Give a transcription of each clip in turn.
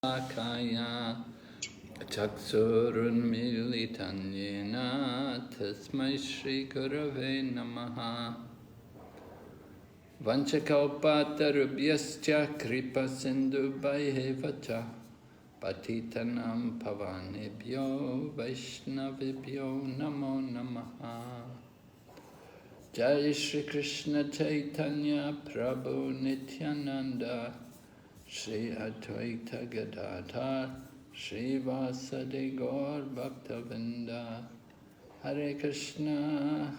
Kaya Chaksurunmilitan Yena Tasmai Shri Gurave Namaha Vanchakalpatarubhyascha Kripa Sindhu Bhaihevacha Patitanam Pavanebhyo Vaishnavibhyo Namo Namaha Jai Shri Krishna Chaitanya Prabhu Nityananda Shri Advaita Gadadhar Shri Vasadi Gaur Bhaktavinda Hare Krishna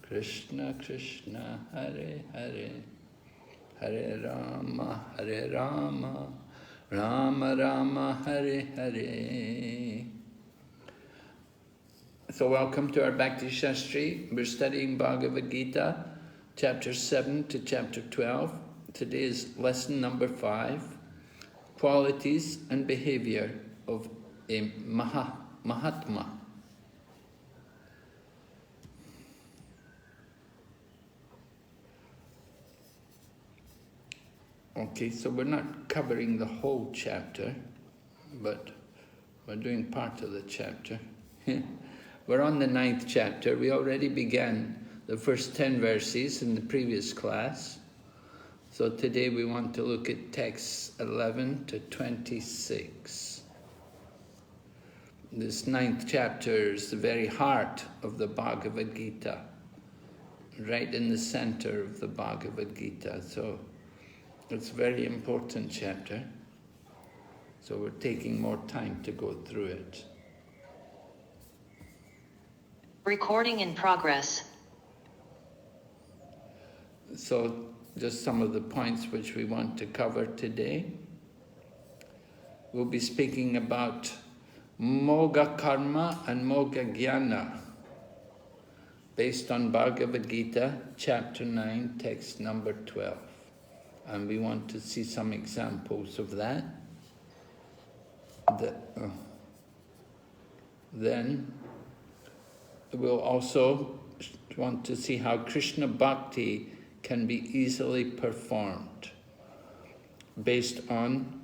Krishna Krishna Hare Hare Hare Rama Rama Rama Hare Hare. So welcome to our Bhakti Sastri. We're studying Bhagavad Gita, chapter 7 to chapter 12. Today is lesson number 5, qualities and behavior of a Mahatma. Okay, so we're not covering the whole chapter, but we're doing part of the chapter. We're on the 9th chapter. We already began the first 10 verses in the previous class. So today we want to look at texts 11 to 26. This 9th chapter is the very heart of the Bhagavad Gita, right in the center of the Bhagavad Gita. So it's a very important chapter. So we're taking more time to go through it. Recording in progress. So just some of the points which we want to cover today. We'll be speaking about Moga Karma and Moga Jnana, based on Bhagavad Gita, chapter 9, text number 12. And we want to see some examples of that. Then we'll also want to see how Krishna Bhakti can be easily performed, based on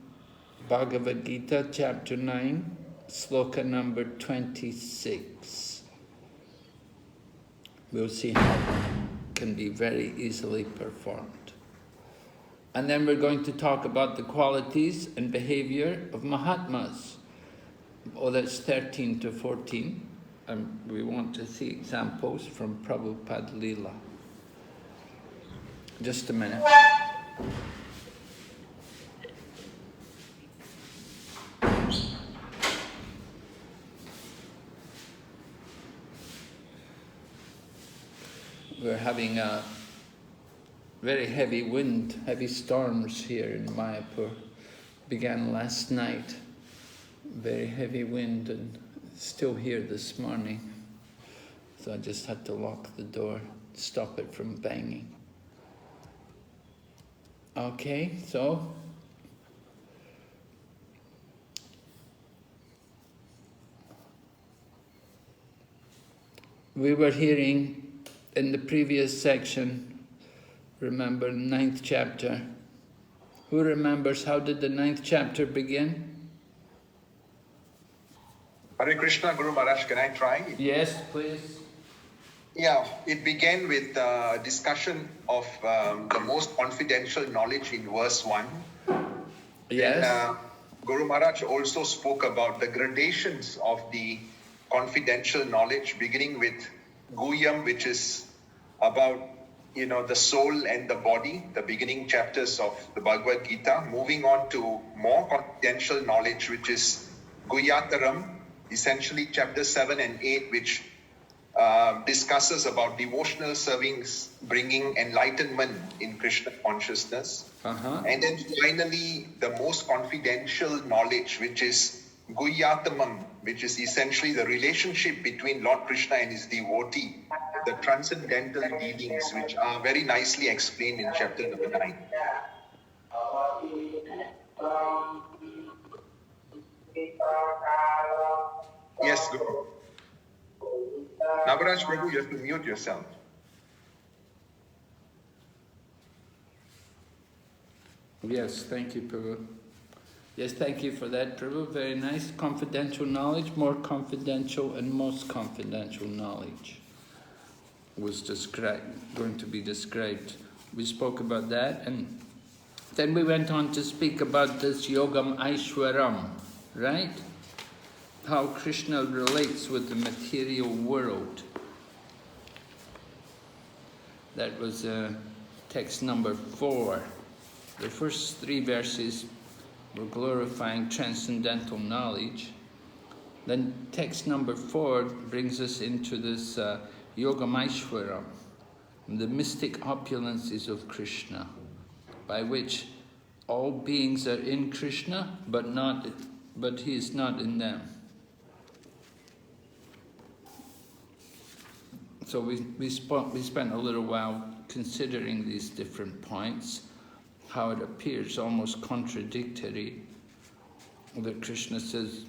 Bhagavad Gita, chapter 9, sloka number 26. We'll see how it can be very easily performed. And then we're going to talk about the qualities and behavior of Mahatmas. Oh, that's 13 to 14. And we want to see examples from Prabhupada Leela. Just a minute. We're having a very heavy wind, heavy storms here in Mayapur. Began last night. Very heavy wind and still here this morning. So I just had to lock the door, stop it from banging. Okay, so we were hearing in the previous section, remember, 9th chapter. Who remembers how did the 9th chapter begin? Hare Krishna, Guru Maharaj, can I try? Yes, please. Yeah, it began with a discussion of the most confidential knowledge in verse 1. Yes. Then, Guru Maharaj also spoke about the gradations of the confidential knowledge, beginning with Guyam, which is about, the soul and the body, the beginning chapters of the Bhagavad Gita, moving on to more confidential knowledge, which is Guyataram, essentially chapter 7 and 8, which discusses about devotional servings bringing enlightenment in Krishna consciousness. And then finally, the most confidential knowledge, which is Guhyatamam, which is essentially the relationship between Lord Krishna and his devotee, the transcendental dealings, which are very nicely explained in chapter number 9. Yes, Guru. Nagaraj Prabhu, you have to mute yourself. Yes, thank you, Prabhu. Yes, thank you for that, Prabhu. Very nice. Confidential knowledge, more confidential and most confidential knowledge was going to be described. We spoke about that, and then we went on to speak about this Yogam Aishwaram, right? How Krishna relates with the material world. That was text number 4. The first 3 verses were glorifying transcendental knowledge. Then text number 4 brings us into this Yogamaishwaram, the mystic opulences of Krishna, by which all beings are in Krishna, but he is not in them. So we spent a little while considering these different points, how it appears almost contradictory that Krishna says,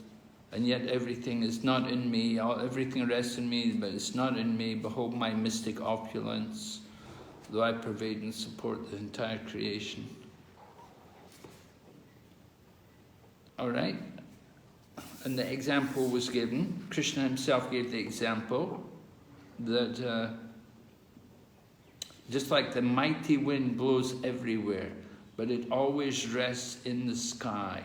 and yet everything is not in me, everything rests in me, but it's not in me. Behold my mystic opulence, though I pervade and support the entire creation. All right? And the example was given. Krishna himself gave the example that just like the mighty wind blows everywhere, but it always rests in the sky.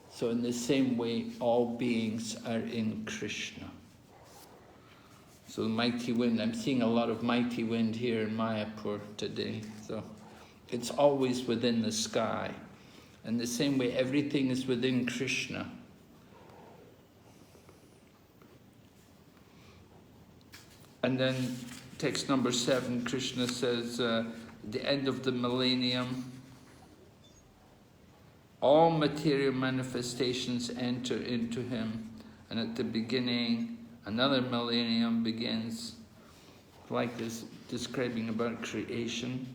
So in the same way, all beings are in Krishna. So the mighty wind, I'm seeing a lot of mighty wind here in Mayapur today. So it's always within the sky. In the same way, everything is within Krishna. And then text number 7, Krishna says, the end of the millennium, all material manifestations enter into him, and at the beginning, another millennium begins, like this, describing about creation.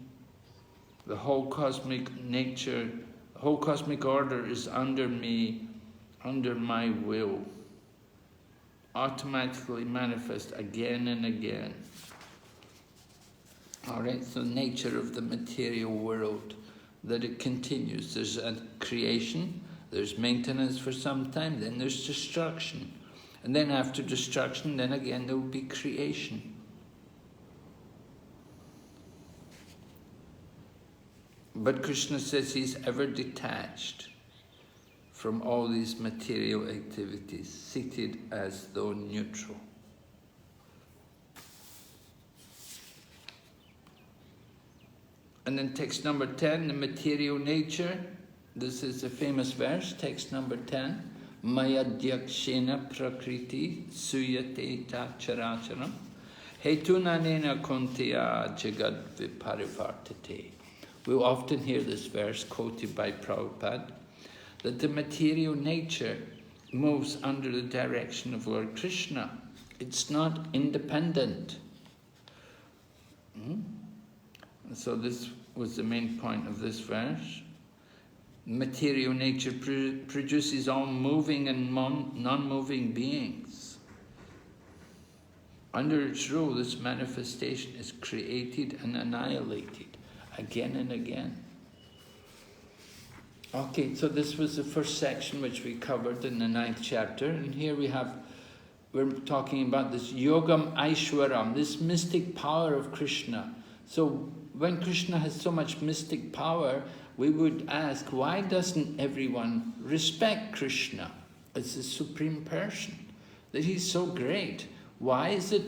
The whole cosmic nature, the whole cosmic order is under me, under my will, automatically manifest again and again. All right, so nature of the material world, that it continues. There's a creation, there's maintenance for some time, then there's destruction. And then after destruction, then again there will be creation. But Krishna says he's ever detached from all these material activities, seated as though neutral. And then text number 10, the material nature. This is a famous verse, text number 10. Maya dyakshena prakriti suyate ta characharam hetunanena kuntiya jagad viparivartate. We often hear this verse quoted by Prabhupada, that the material nature moves under the direction of Lord Krishna. It's not independent. So this was the main point of this verse. Material nature produces all moving and non-moving beings. Under its rule, this manifestation is created and annihilated again and again. Okay, so this was the first section which we covered in the 9th chapter, and here we're talking about this Yogam Aishwaram, this mystic power of Krishna. So when Krishna has so much mystic power, we would ask, why doesn't everyone respect Krishna as the Supreme Person? That he's so great. Why is it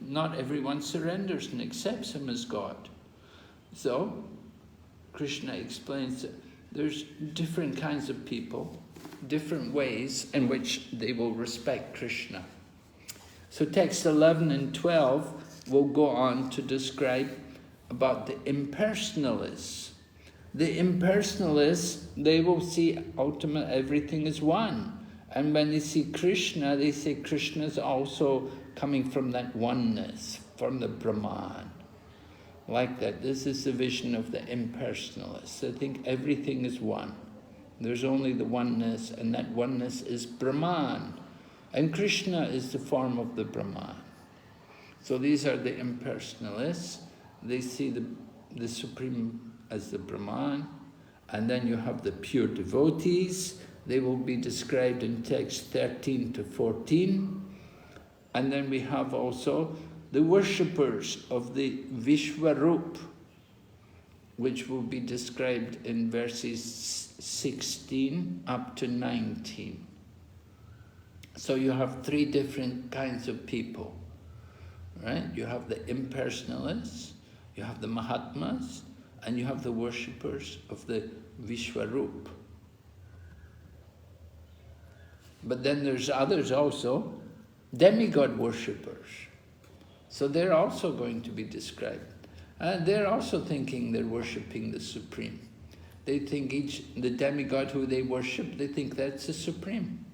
not everyone surrenders and accepts him as God? So Krishna explains that there's different kinds of people, different ways in which they will respect Krishna. So text 11 and 12 will go on to describe about the impersonalists. The impersonalists, they will see ultimately everything is one. And when they see Krishna, they say Krishna is also coming from that oneness, from the Brahman. Like that. This is the vision of the impersonalists. They think everything is one. There's only the oneness, and that oneness is Brahman. And Krishna is the form of the Brahman. So these are the impersonalists. They see the Supreme as the Brahman, And then you have the pure devotees. They will be described in text 13 to 14. And then we have also the worshippers of the Vishwarup, which will be described in verses 16 up to 19. So you have three different kinds of people, right? You have the impersonalists, you have the Mahatmas, and you have the worshippers of the Vishwarup. But then there's others also, demigod worshippers. So they're also going to be described. And they're also thinking they're worshipping the Supreme. They think the demigod who they worship, they think that's the Supreme.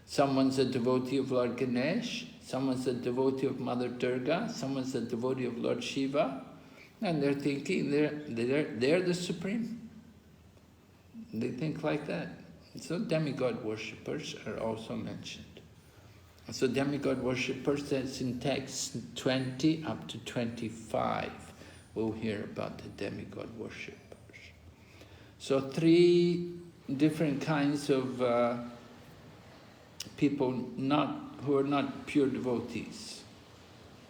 Someone's a devotee of Lord Ganesh, someone's a devotee of Mother Durga, someone's a devotee of Lord Shiva, and they're thinking they're the Supreme. They think like that. So demigod worshippers are also mentioned. So demigod worshippers, that's in text 20 up to 25. We'll hear about the demigod worshippers. So three different kinds of people who are not pure devotees.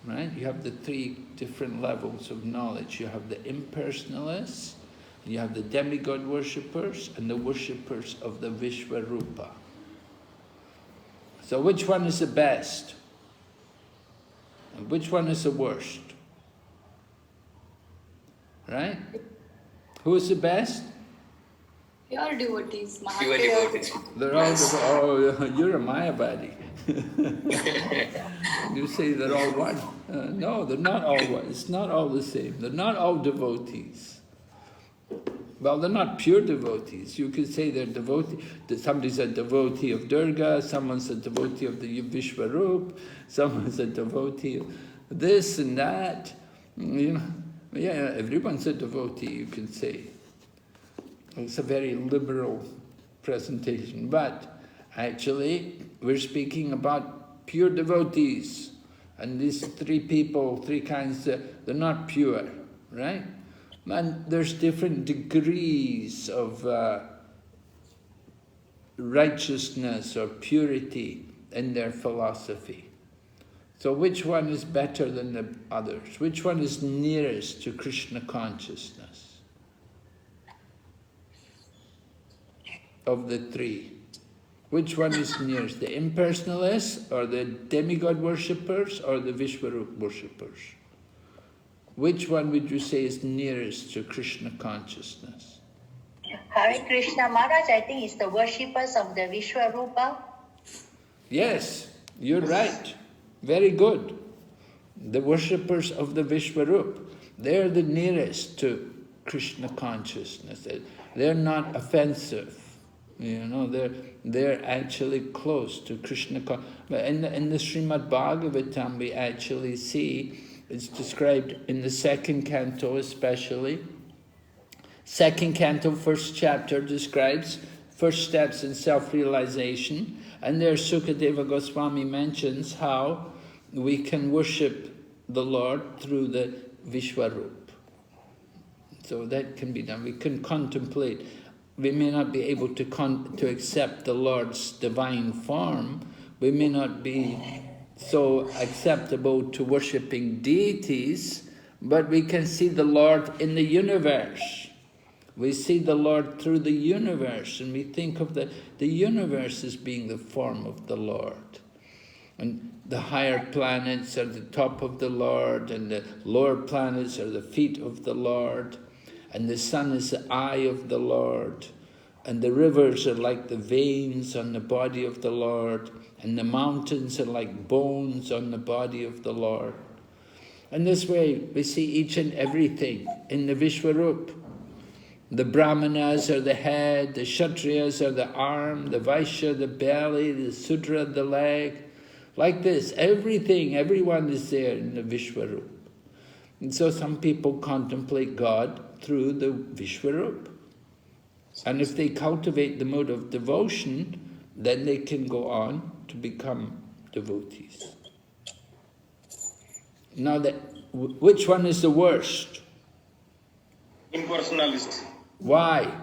Right? You have the three different levels of knowledge. You have the impersonalists, you have the demigod worshippers, and the worshippers of the Vishwarupa. So which one is the best? And which one is the worst? Right? Who is the best? Pure devotees. Pure devotees. They're all oh, you're a Mayavadi. You say they're all one. No, they're not all one. It's not all the same. They're not all devotees. Well, they're not pure devotees. You could say they're devotee. Somebody's a devotee of Durga, someone's a devotee of the Vishwarup, someone's a devotee of this and that. You know, yeah, everyone's a devotee, you can say. It's a very liberal presentation, but actually we're speaking about pure devotees. And these three people, three kinds, they're not pure, right? And there's different degrees of righteousness or purity in their philosophy. So which one is better than the others? Which one is nearest to Krishna consciousness? Of the three. Which one is nearest? The impersonalists or the demigod worshippers or the Vishwarup worshippers? Which one would you say is nearest to Krishna consciousness? Hare Krishna Maharaj, I think it's the worshippers of the Vishwarupa. Yes, you're right. Very good. The worshippers of the Vishwarup, they're the nearest to Krishna consciousness. They're not offensive. You know, they're actually close to Krishna. In the Srimad Bhagavatam, we actually see it's described in the second canto especially. Second canto, first chapter describes first steps in self-realization. And there Sukadeva Goswami mentions how we can worship the Lord through the Vishwarup. So that can be done. We can contemplate. We may not be able to accept the Lord's divine form. We may not be so acceptable to worshipping deities, but we can see the Lord in the universe. We see the Lord through the universe, and we think of the universe as being the form of the Lord. And the higher planets are the top of the Lord, and the lower planets are the feet of the Lord, and the sun is the eye of the Lord, and the rivers are like the veins on the body of the Lord, and the mountains are like bones on the body of the Lord. And this way we see each and everything in the Vishwarup. The Brahmanas are the head, the Kshatriyas are the arm, the Vaishya the belly, the Sudra the leg. Like this, everything, everyone is there in the Vishwarup. And so some people contemplate God through the Vishwarup. And if they cultivate the mode of devotion, then they can go on to become devotees. Now, which one is the worst? Impersonalist. Why?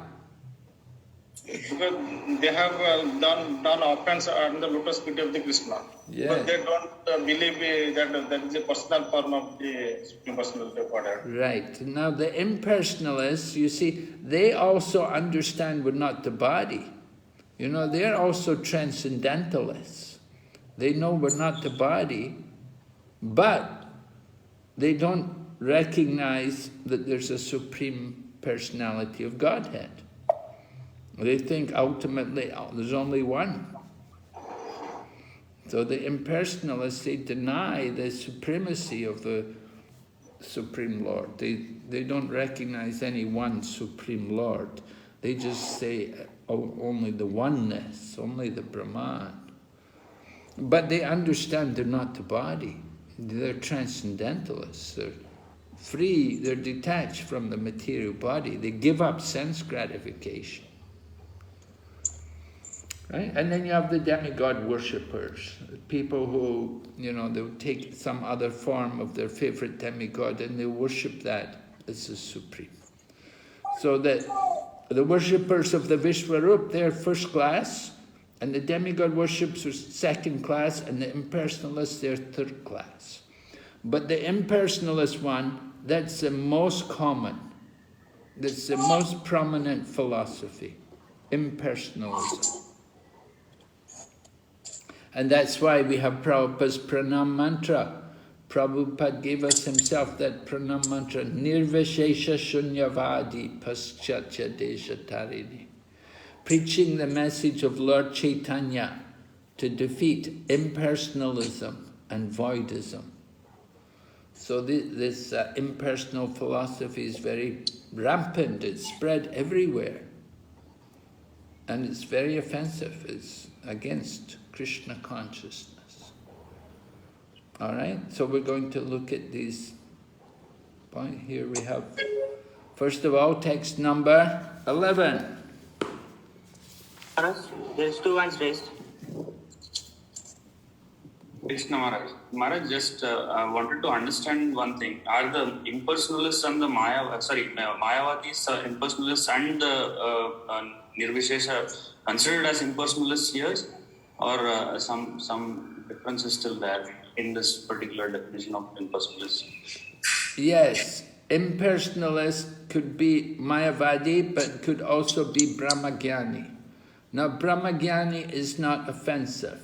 Because they have done offense on the lotus feet of the Krishna. Yeah. But they don't believe that is a personal form of the Supreme Personality of Godhead. Right. Now the impersonalists, you see, they also understand we're not the body. You know, they're also transcendentalists. They know we're not the body, but they don't recognize that there's a Supreme Personality of Godhead. They think ultimately there's only one. So the impersonalists, they deny the supremacy of the Supreme Lord. They don't recognize any one Supreme Lord. They just say only the oneness, only the Brahman. But they understand they're not the body. They're transcendentalists. They're free, they're detached from the material body. They give up sense gratification. Right? And then you have the demigod worshippers, people who, you know, they'll take some other form of their favorite demigod and they worship that as the supreme. So that the worshippers of the Vishwarup, they're first class, and the demigod worshippers are second class, and the impersonalists, they're third class. But the impersonalist one, that's the most common, that's the most prominent philosophy, impersonalism. And that's why we have Prabhupada's pranam mantra. Prabhupada gave us himself that pranam mantra, Nirvishesha Shunyavadi Paschatya Deshatarini. Preaching the message of Lord Chaitanya to defeat impersonalism and voidism. So this impersonal philosophy is very rampant, it's spread everywhere. And it's very offensive, it's against Krishna consciousness. All right, so we're going to look at these points. Here we have, first of all, text number 11. Maharaj, there's two hands raised. Krishna Maharaj. Maharaj, just wanted to understand one thing. Are the impersonalists and the Mayavadis impersonalists and the Nirvishesha considered as impersonalists here? Or some difference is still there in this particular definition of impersonalist? Yes, impersonalist could be Mayavadi, but could also be Brahmagyani. Now, Brahmagyani is not offensive.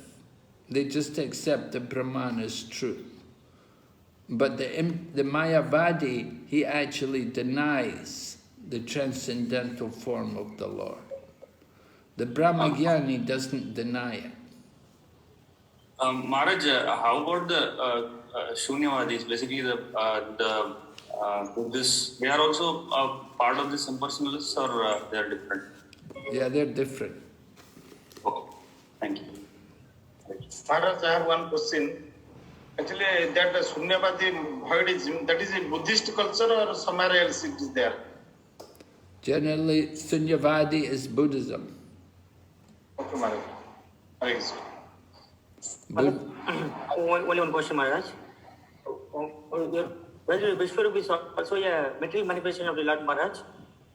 They just accept the Brahman as truth. But the Mayavadi, he actually denies the transcendental form of the Lord. The Brahmagyani doesn't deny it. Maharaj, how about the Shunyavadis? Basically, the Buddhists, they are also part of this impersonalists, or they are different? Yeah, they're different. Okay, thank you. Maharaj, I have one question. Actually, that Shunyavadi voidism, that is a Buddhist culture or somewhere else it is there? Generally, Shunyavadi is Buddhism. Okay, Maharaj. Thanks. Only one question, Maharaj. Whether Vishwarup is also a material manifestation of the Lord Maharaj?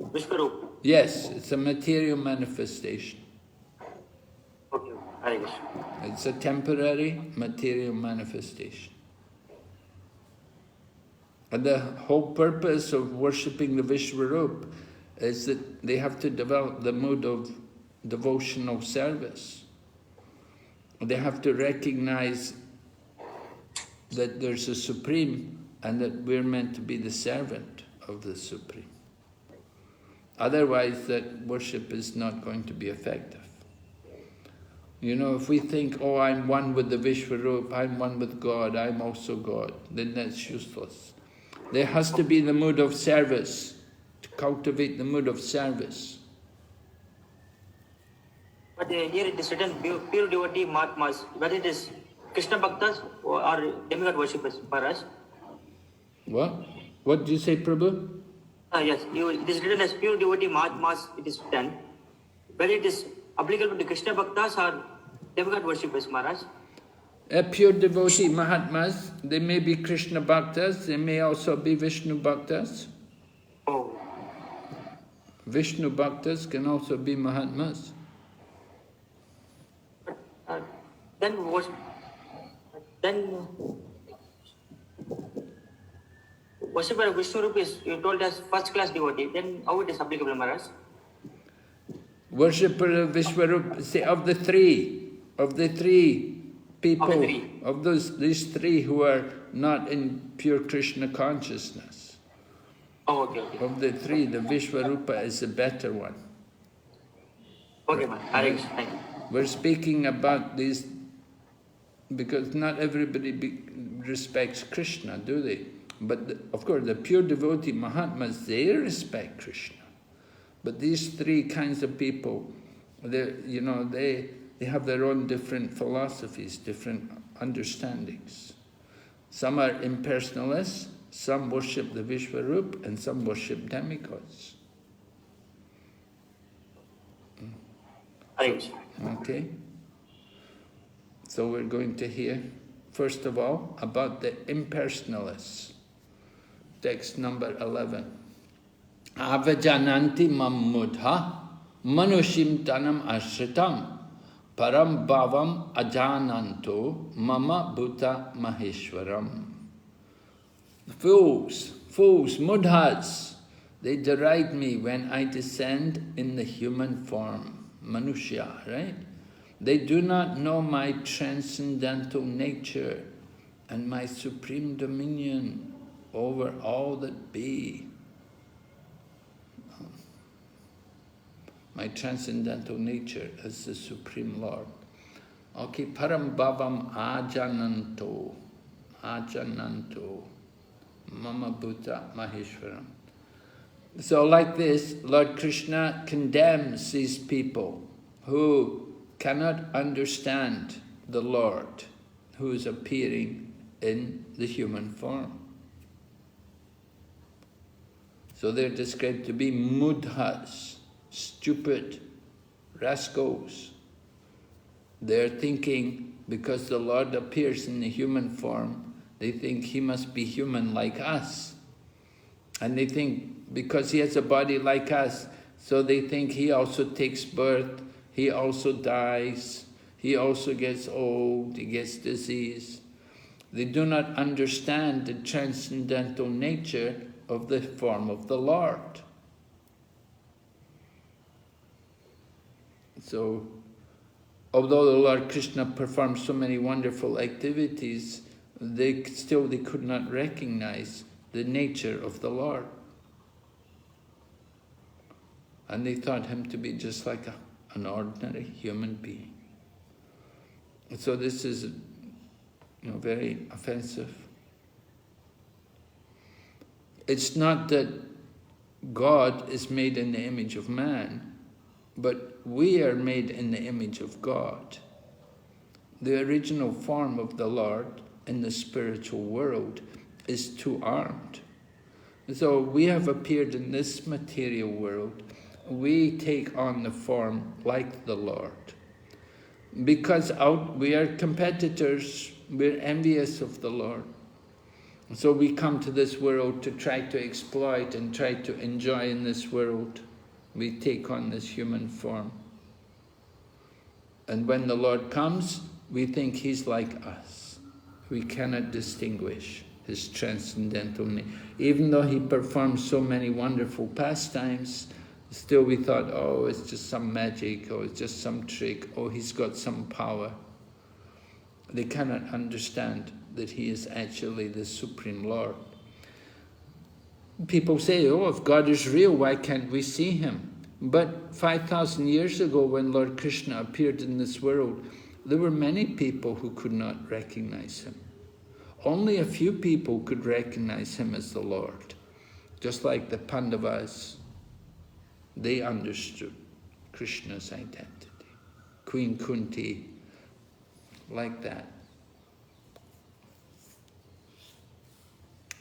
Vishwarup. Yes, it's a material manifestation. Okay, Hare Krishna. It's a temporary material manifestation. And the whole purpose of worshipping the Vishwarup is that they have to develop the mood of devotional service. They have to recognize that there's a Supreme and that we're meant to be the servant of the Supreme. Otherwise, that worship is not going to be effective. You know, if we think, oh, I'm one with the Vishwarup, I'm one with God, I'm also God, then that's useless. There has to be the mood of service, to cultivate the mood of service. But here it is written pure devotee Mahatmas, whether it is Krishna Bhaktas or demigod worshippers, Maharaj. What? What did you say, Prabhu? Yes, it is written as pure devotee Mahatmas, it is written. Whether it is applicable to Krishna Bhaktas or demigod worshippers, Maharaj. Pure devotee Mahatmas, they may be Krishna Bhaktas, they may also be Vishnu Bhaktas. Oh. Vishnu Bhaktas can also be Mahatmas. Then was worshipper of Vishnu Rup is, you told us, first class devotee. Then how it is applicable, Maharaj? Worshipper of Vishwarup, say of the three people, these three who are not in pure Krishna consciousness. Oh, okay. Of the three, the Vishwarupa is the better one. Okay, man. Thank you. We're speaking about these because not everybody respects Krishna, do they? But of course, the pure devotee Mahatmas, they respect Krishna. But these three kinds of people, they have their own different philosophies, different understandings. Some are impersonalists, some worship the Vishwarup, and some worship demigods. Okay? So we're going to hear, first of all, about the impersonalists. Text number 11. Avajananti mammudha manushim tanam ashritam param bhavam ajananto mama bhuta maheshwaram. Fools, mudhas, they deride me when I descend in the human form, manushya, right? They do not know my transcendental nature and my supreme dominion over all that be. My transcendental nature as the Supreme Lord. Okay, param bhavam ajananto, mama bhuta maheshwaram. So like this, Lord Krishna condemns these people who cannot understand the Lord who is appearing in the human form. So they're described to be mudhas, stupid rascals. They're thinking, because the Lord appears in the human form, they think he must be human like us. And they think, because he has a body like us, so they think he also takes birth, he also dies, he also gets old, he gets disease. They do not understand the transcendental nature of the form of the Lord. So, although the Lord Krishna performed so many wonderful activities, they could not recognize the nature of the Lord. And they thought him to be just like an ordinary human being. So this is very offensive. It's not that God is made in the image of man, but we are made in the image of God. The original form of the Lord in the spiritual world is two-armed. So we have appeared in this material world. We take on the form like the Lord. Because we are competitors, we're envious of the Lord. So we come to this world to try to exploit and try to enjoy in this world. We take on this human form. And when the Lord comes, we think he's like us. We cannot distinguish his transcendental nature. Even though he performed so many wonderful pastimes, still we thought, oh, it's just some magic, or it's just some trick, oh, he's got some power. They cannot understand that he is actually the Supreme Lord. People say, oh, if God is real, why can't we see him? But 5,000 years ago, when Lord Krishna appeared in this world, there were many people who could not recognize him. Only a few people could recognize him as the Lord. Just like the Pandavas, they understood Krishna's identity. Queen Kunti, like that.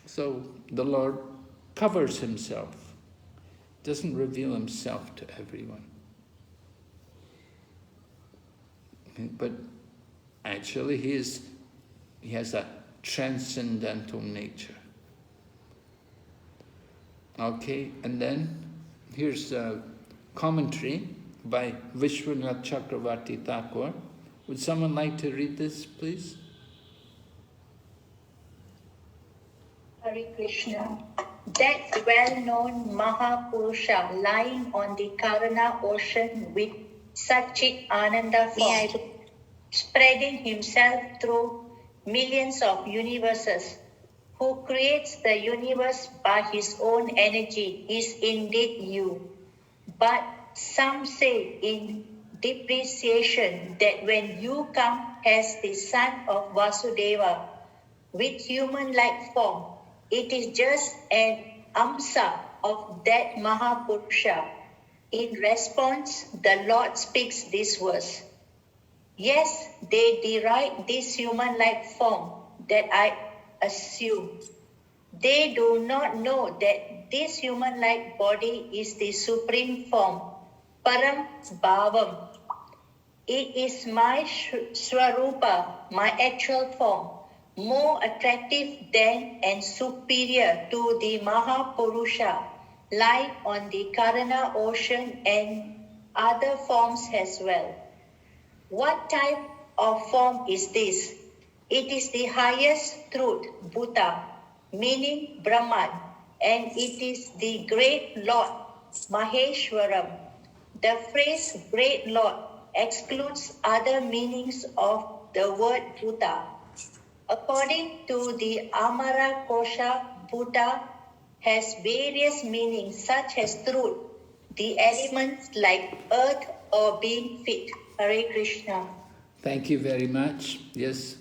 So the Lord covers himself, doesn't reveal himself to everyone. But actually he has a transcendental nature. Okay, and then Here's a commentary by Vishwanath Chakravarti Thakur. Would someone like to read this, please? Hare Krishna. That well-known Mahapurusha lying on the Karana ocean with Satchit Ananda form, spreading himself through millions of universes, who creates the universe by his own energy, is indeed you. But some say in depreciation that when you come as the son of Vasudeva with human-like form, it is just an amsa of that Mahapurusha. In response, the Lord speaks this verse. Yes, they deride this human-like form that I assume. They do not know that this human-like body is the supreme form, Param Bhavam. It is my Swarupa, my actual form, more attractive than and superior to the Mahapurusha, lying on the Karana ocean and other forms as well. What type of form is this? It is the highest truth, Bhuta, meaning Brahman, and it is the great Lord, Maheshwaram. The phrase great Lord excludes other meanings of the word Bhuta. According to the Amara Kosha, Bhuta has various meanings such as truth, the elements like earth or being fit. Hare Krishna. Thank you very much. Yes.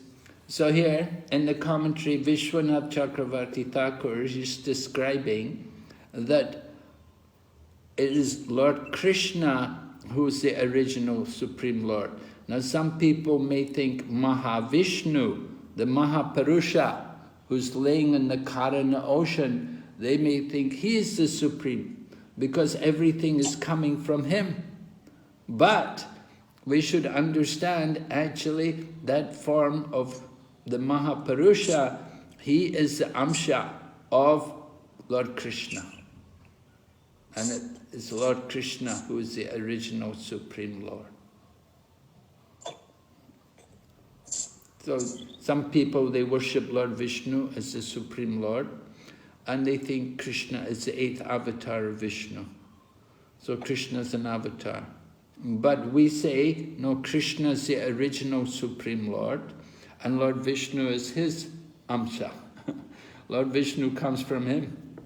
So here in the commentary, Vishwanath Chakravarti Thakur is describing that it is Lord Krishna who is the original Supreme Lord. Now some people may think Mahavishnu, the Mahapurusha, who's laying in the Karana ocean, they may think he is the Supreme because everything is coming from him. But we should understand actually that form of the Mahapurusha, he is the Amsha of Lord Krishna. And it is Lord Krishna who is the original Supreme Lord. So some people, they worship Lord Vishnu as the Supreme Lord, and they think Krishna is the 8th avatar of Vishnu. So Krishna is an avatar. But we say, no, Krishna is the original Supreme Lord, and Lord Vishnu is his Amsa. Lord Vishnu comes from him.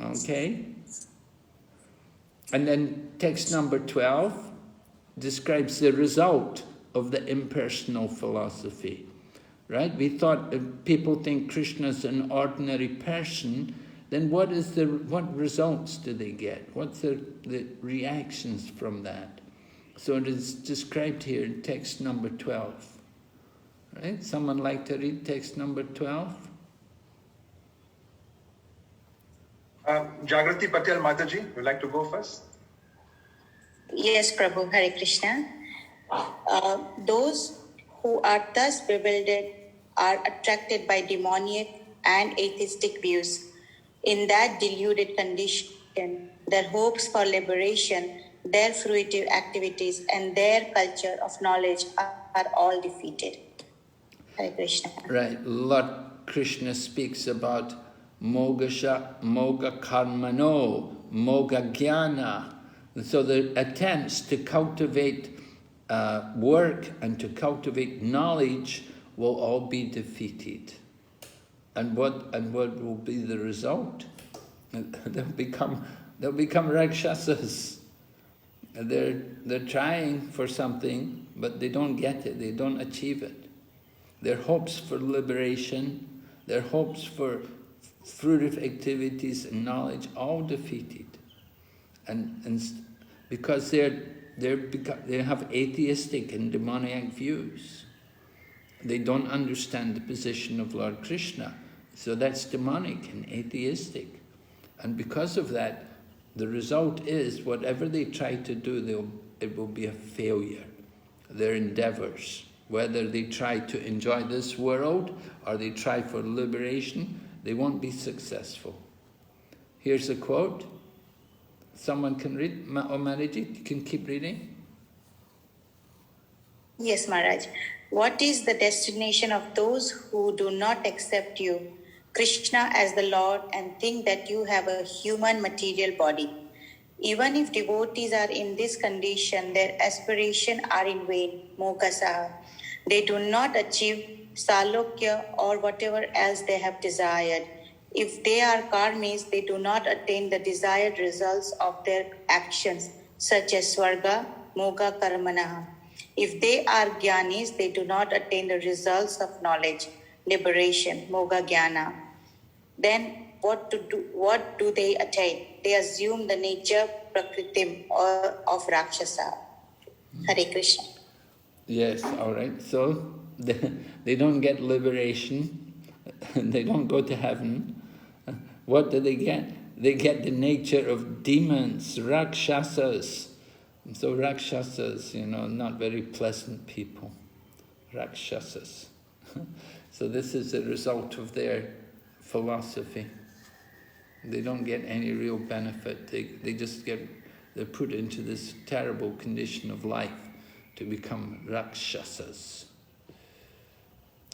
Okay? And then text number 12 describes the result of the impersonal philosophy. Right? We thought if people think Krishna is an ordinary person, then what results do they get? What's the reactions from that? So it is described here in text number 12. Right? Someone like to read text number 12? Jagrati Patel Mataji, would like to go first? Yes, Prabhu, Hare Krishna. Those who are thus bewildered are attracted by demoniac and atheistic views. In that deluded condition, their hopes for liberation, their fruitive activities, and their culture of knowledge are all defeated. Hare Krishna. Right. Lord Krishna speaks about moga karmano, moga jnana. So the attempts to cultivate work and to cultivate knowledge will all be defeated. And what will be the result? They'll become rakshasas. They're trying for something, but they don't get it. They don't achieve it. Their hopes for liberation, their hopes for fruitive activities and knowledge, all defeated. And because they have atheistic and demoniac views. They don't understand the position of Lord Krishna. So that's demonic and atheistic. And because of that, the result is whatever they try to do, it will be a failure. Their endeavors, whether they try to enjoy this world or they try for liberation, they won't be successful. Here's a quote. Someone can read. Maraji, you can keep reading. Yes, Maharaj. What is the destination of those who do not accept you, Krishna, as the Lord and think that you have a human material body? Even if devotees are in this condition, their aspirations are in vain, Mogasaha. They do not achieve salokya or whatever else they have desired. If they are karmis, they do not attain the desired results of their actions, such as swarga, moga karmana. If they are jnanis, they do not attain the results of knowledge, liberation, moga jnana. Then what do they attain? They assume the nature prakritim or of Rakshasa. Hare Krishna. Yes, all right. So they don't get liberation. They don't go to heaven. What do they get? They get the nature of demons, Rakshasas. So Rakshasas, not very pleasant people. Rakshasas. So this is the result of their philosophy. They don't get any real benefit. They're put into this terrible condition of life to become Rakshasas.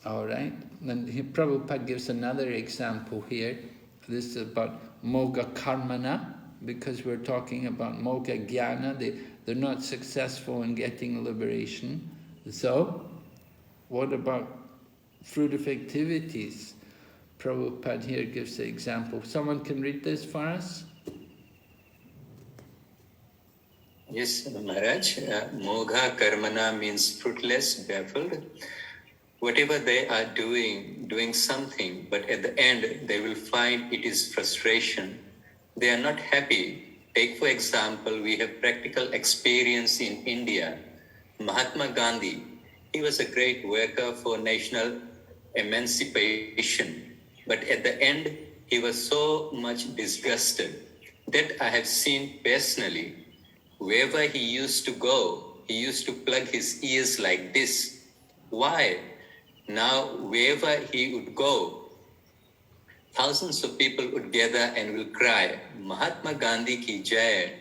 All right? And Prabhupada gives another example here. This is about Moga Karmana, because we're talking about Moga Jnana. They're not successful in getting liberation. So, what about fruitive activities? Prabhupada here gives the example. Someone can read this for us? Yes, Maharaj. Mogha Karmana means fruitless, baffled. Whatever they are doing something, but at the end they will find it is frustration. They are not happy. Take for example, we have practical experience in India. Mahatma Gandhi, he was a great worker for national emancipation. But at the end, he was so much disgusted that I have seen personally. Wherever he used to go, he used to plug his ears like this. Why? Now, wherever he would go, thousands of people would gather and will cry, Mahatma Gandhi ki jai.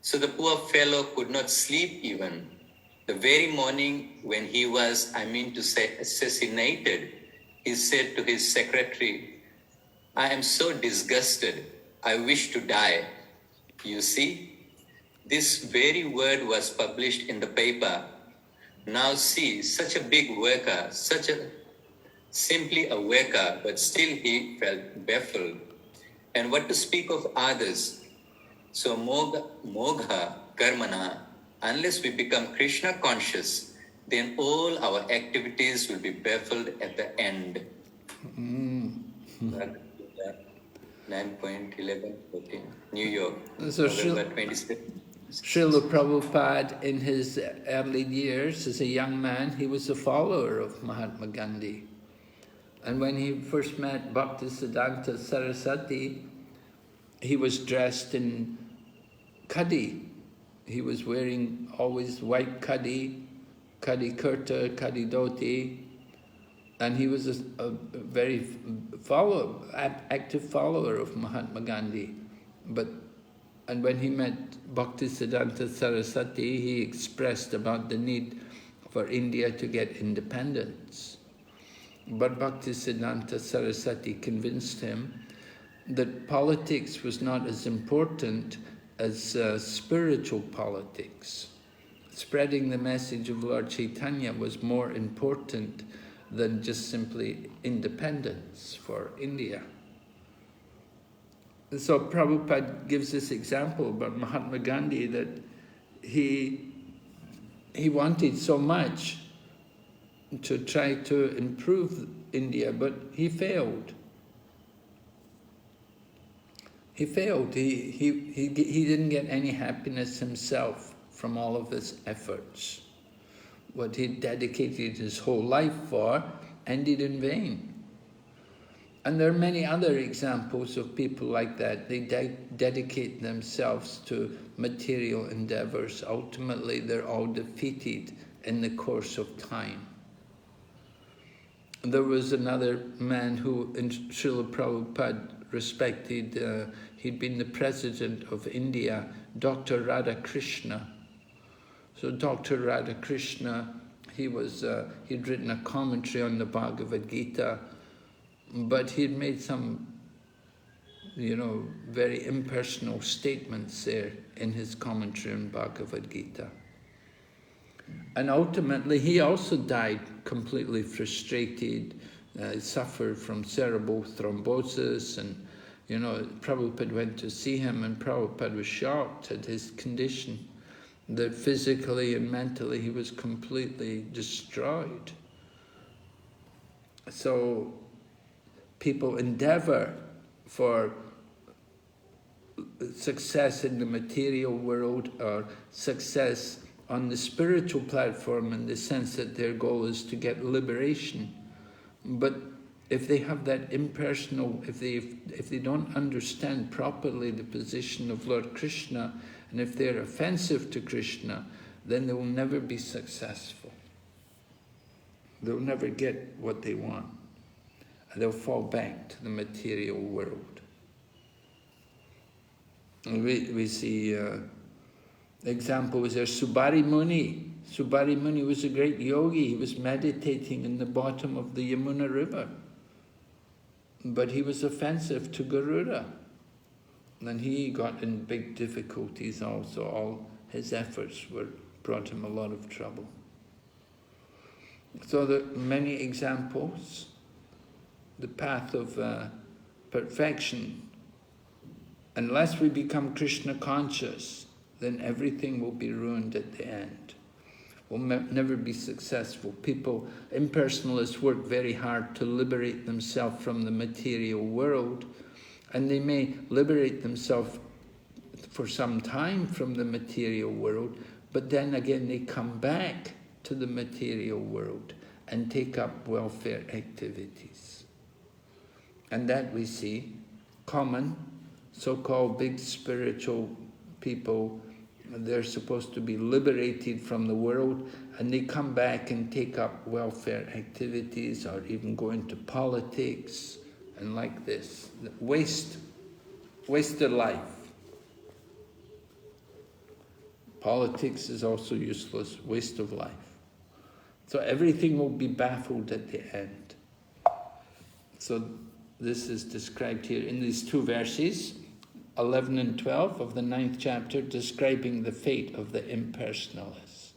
So the poor fellow could not sleep even. The very morning when he was, assassinated, he said to his secretary, I am so disgusted, I wish to die. You see, this very word was published in the paper. Now see, such a big worker, simply a worker, but still he felt baffled. And what to speak of others? So Mogha Karmana, unless we become Krishna conscious, then all our activities will be baffled at the end. 9.11.14, New York, So November 26th. Srila Prabhupada, in his early years as a young man, he was a follower of Mahatma Gandhi. And when he first met Bhakti Saraswati, he was dressed in khadi. He was wearing always white khadi kurta, khadi dhoti, and he was a very active follower of Mahatma Gandhi. And when he met Bhaktisiddhanta Saraswati, he expressed about the need for India to get independence. But Bhaktisiddhanta Saraswati convinced him that politics was not as important as spiritual politics. Spreading the message of Lord Chaitanya was more important than just simply independence for India. So Prabhupada gives this example about Mahatma Gandhi, that he wanted so much to try to improve India, but he failed. He failed. He didn't get any happiness himself from all of his efforts. What he dedicated his whole life for ended in vain. And there are many other examples of people like that. They dedicate themselves to material endeavors. Ultimately, they're all defeated in the course of time. There was another man who Srila Prabhupada respected. he'd been the president of India, Dr. Radhakrishna. So Dr. Radhakrishna, he'd written a commentary on the Bhagavad Gita, but he'd made some, very impersonal statements there in his commentary on Bhagavad Gita. And ultimately, he also died completely frustrated. He suffered from cerebral thrombosis, and Prabhupada went to see him, and Prabhupada was shocked at his condition, that physically and mentally he was completely destroyed. So people endeavor for success in the material world or success on the spiritual platform, in the sense that their goal is to get liberation. But if they have that impersonal, if they don't understand properly the position of Lord Krishna, and if they're offensive to Krishna, then they will never be successful. They'll never get what they want. And they'll fall back to the material world. And we see examples there. Subari Muni. Subari Muni was a great yogi. He was meditating in the bottom of the Yamuna River. But he was offensive to Garuda. And he got in big difficulties also. All his efforts brought him a lot of trouble. So there are many examples. The path of perfection. Unless we become Krishna conscious, then everything will be ruined at the end. We'll never be successful. People, impersonalists, work very hard to liberate themselves from the material world, and they may liberate themselves for some time from the material world, but then again they come back to the material world and take up welfare activities. And that we see common, so-called big spiritual people. They're supposed to be liberated from the world, and they come back and take up welfare activities or even go into politics and like this. Waste their life. Politics is also useless, waste of life. So everything will be baffled at the end. So this is described here in these two verses, 11 and 12 of the 9th chapter, describing the fate of the impersonalists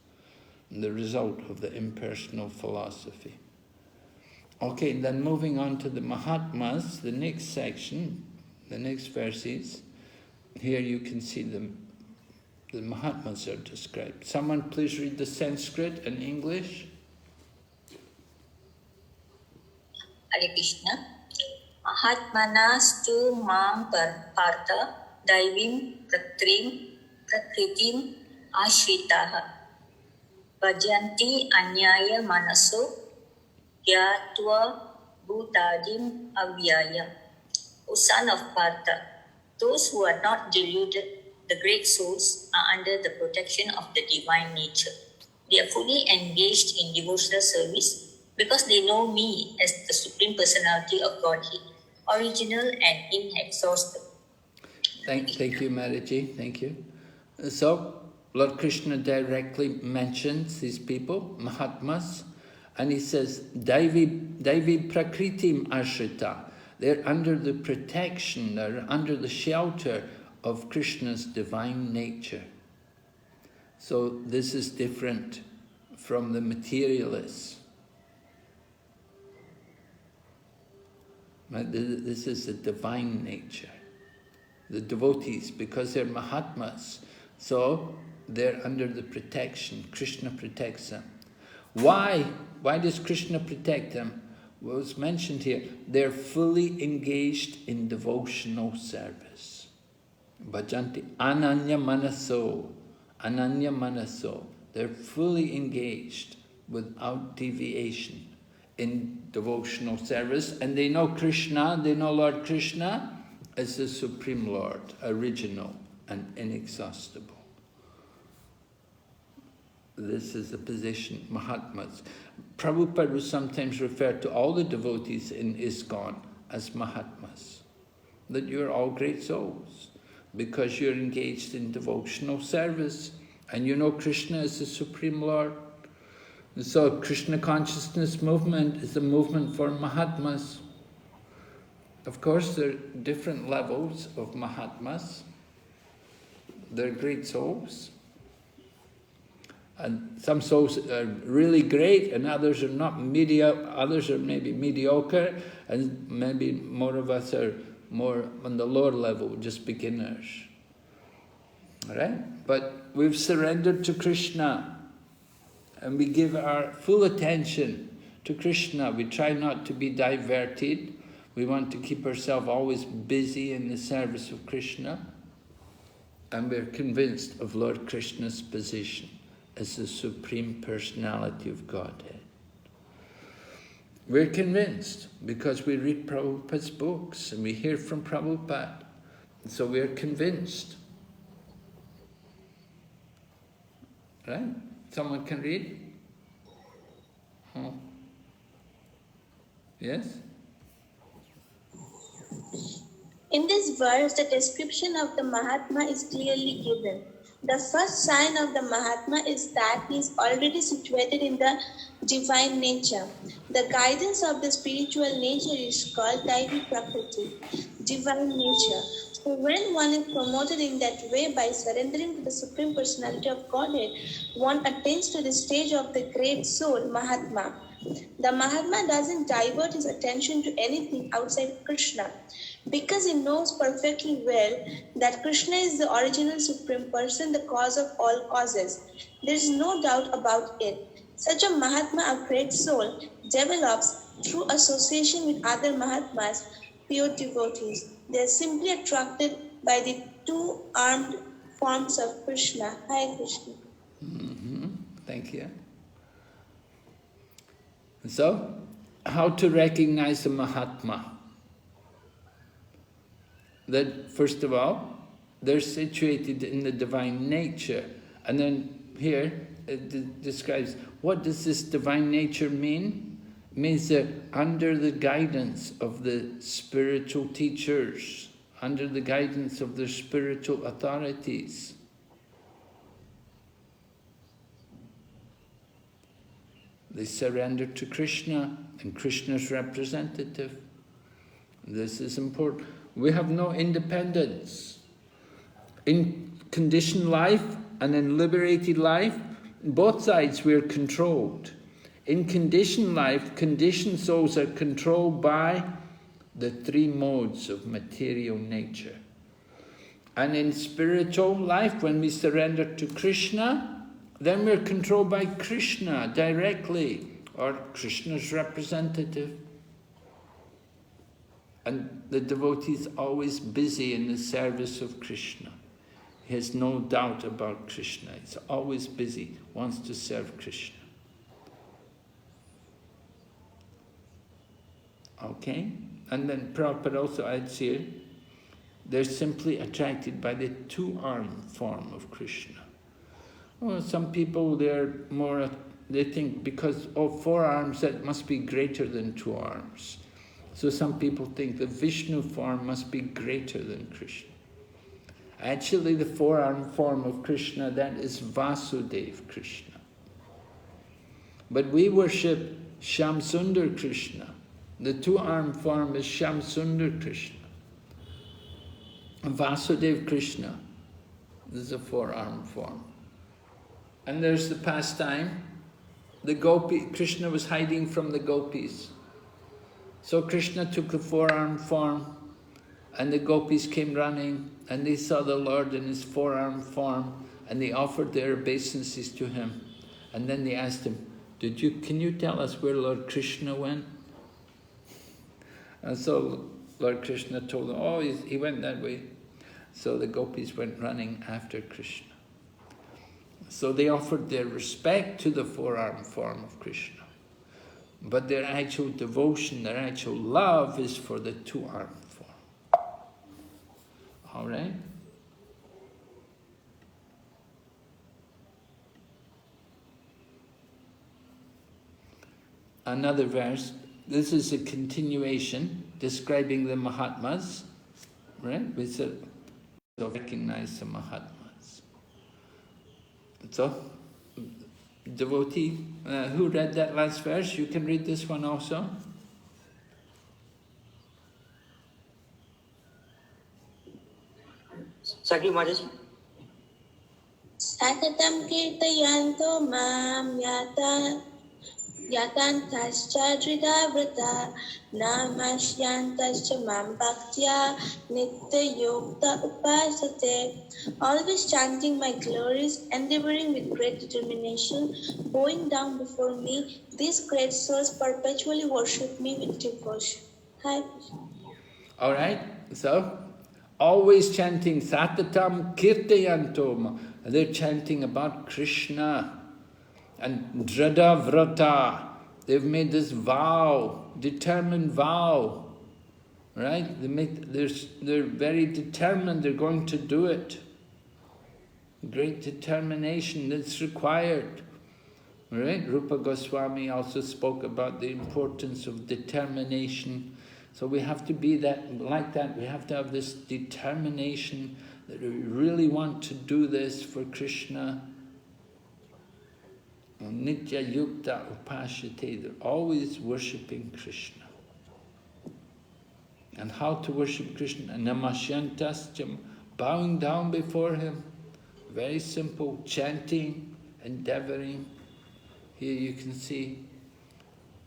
and the result of the impersonal philosophy. Okay, then moving on to the Mahatmas, the next section, the next verses. Here you can see the Mahatmas are described. Someone please read the Sanskrit and English. Hare Krishna. Mahatmanastu mam partha daivim prakritim ashritaha bhajanti anyaya manaso gyatva bhutadim avyaya. O son of Partha, those who are not deluded, the great souls, are under the protection of the divine nature. They are fully engaged in devotional service because they know me as the Supreme Personality of Godhead, original and inexhaustible. Thank you, Maraji. Thank you. So, Lord Krishna directly mentions these people, Mahatmas, and he says, Daivi Prakritim Ashrita. They're under the protection, they're under the shelter of Krishna's divine nature. So this is different from the materialists. This is the divine nature. The devotees, because they're Mahatmas, so they're under the protection. Krishna protects them. Why? Why does Krishna protect them? Well, it's mentioned here. They're fully engaged in devotional service. Bhajanti ananya manaso. Ananya manaso. They're fully engaged without deviation in devotional service, and they know Krishna, they know Lord Krishna as the Supreme Lord, original and inexhaustible. This is the position, Mahatmas. Prabhupada was sometimes referred to all the devotees in ISKCON as Mahatmas. that you're all great souls, because you're engaged in devotional service, and you know Krishna is the Supreme Lord. And so Krishna consciousness movement is a movement for Mahatmas. Of course, there are different levels of Mahatmas. They're great souls. And some souls are really great, and others are not mediocre. Others are maybe mediocre, and maybe more of us are more on the lower level, just beginners. All right? But we've surrendered to Krishna, and we give our full attention to Krishna. We try not to be diverted. We want to keep ourselves always busy in the service of Krishna. And we're convinced of Lord Krishna's position as the Supreme Personality of Godhead. We're convinced because we read Prabhupada's books and we hear from Prabhupada. So we're convinced. Right? Someone can read? Oh. Yes? In this verse, the description of the Mahatma is clearly given. The first sign of the Mahatma is that he is already situated in the divine nature. The guidance of the spiritual nature is called Daivi Prakriti, divine nature. So when one is promoted in that way by surrendering to the Supreme Personality of Godhead, one attains to the stage of the great soul, Mahatma. The Mahatma doesn't divert his attention to anything outside Krishna, because he knows perfectly well that Krishna is the original Supreme Person, the cause of all causes. There is no doubt about it. Such a Mahatma, a great soul, develops through association with other Mahatmas, pure devotees. They are simply attracted by the two-armed forms of Krishna. Hare Krishna. Thank you. So, how to recognize a Mahatma? That, first of all, they're situated in the divine nature. And then here, it describes, what does this divine nature mean? It means that under the guidance of the spiritual teachers, under the guidance of their spiritual authorities. They surrender to Krishna and Krishna's representative. This is important. We have no independence. In conditioned life and in liberated life, both sides we are controlled. In conditioned life, conditioned souls are controlled by the three modes of material nature. And in spiritual life, when we surrender to Krishna, then we're controlled by Krishna directly, or Krishna's representative. And the devotee is always busy in the service of Krishna. He has no doubt about Krishna. He's always busy, wants to serve Krishna. Okay? And then Prabhupada also adds here, they're simply attracted by the two-armed form of Krishna. Well, some people, they think because of 4 arms, that must be greater than 2 arms. So some people think the Vishnu form must be greater than Krishna. Actually, the 4-armed form of Krishna, that is Vasudeva Krishna. But we worship Shyamsundar Krishna. The 2-armed form is Shyamsundar Krishna. Vasudeva Krishna, this is a 4-armed form. And there's the pastime. The Krishna was hiding from the gopis. So Krishna took the 4-armed form, and the gopis came running, and they saw the Lord in his 4-armed form, and they offered their obeisances to him. And then they asked him, can you tell us where Lord Krishna went? And so Lord Krishna told them, oh, he went that way. So the gopis went running after Krishna. So they offered their respect to the 4-armed form of Krishna. But their actual devotion, their actual love is for the 2-armed form. All right? Another verse, this is a continuation describing the Mahatmas. right? We said, so recognize the Mahatmas. So, devotee, who read that last verse? You can read this one also. Saki Maharaj. Satatam kirtayanto mam yatantascha dritavrata namasyantascha mam bhaktya nitya yokta upasate. Always chanting my glories, endeavoring with great determination, bowing down before me, these great souls perpetually worship me with devotion. Hi. All right, so always chanting Satatam Kirtayantom. They're chanting about Krishna and Drada Vrata. They've made this vow, determined vow, right? They're very determined. They're going to do it. Great determination that's required. Right? Rupa Goswami also spoke about the importance of determination. So we have to be like that. We have to have this determination that we really want to do this for Krishna. Nitya yukta upashite. They're always worshipping Krishna. And how to worship Krishna? Namashyantascham, bowing down before him. Very simple, chanting, endeavoring. Here you can see,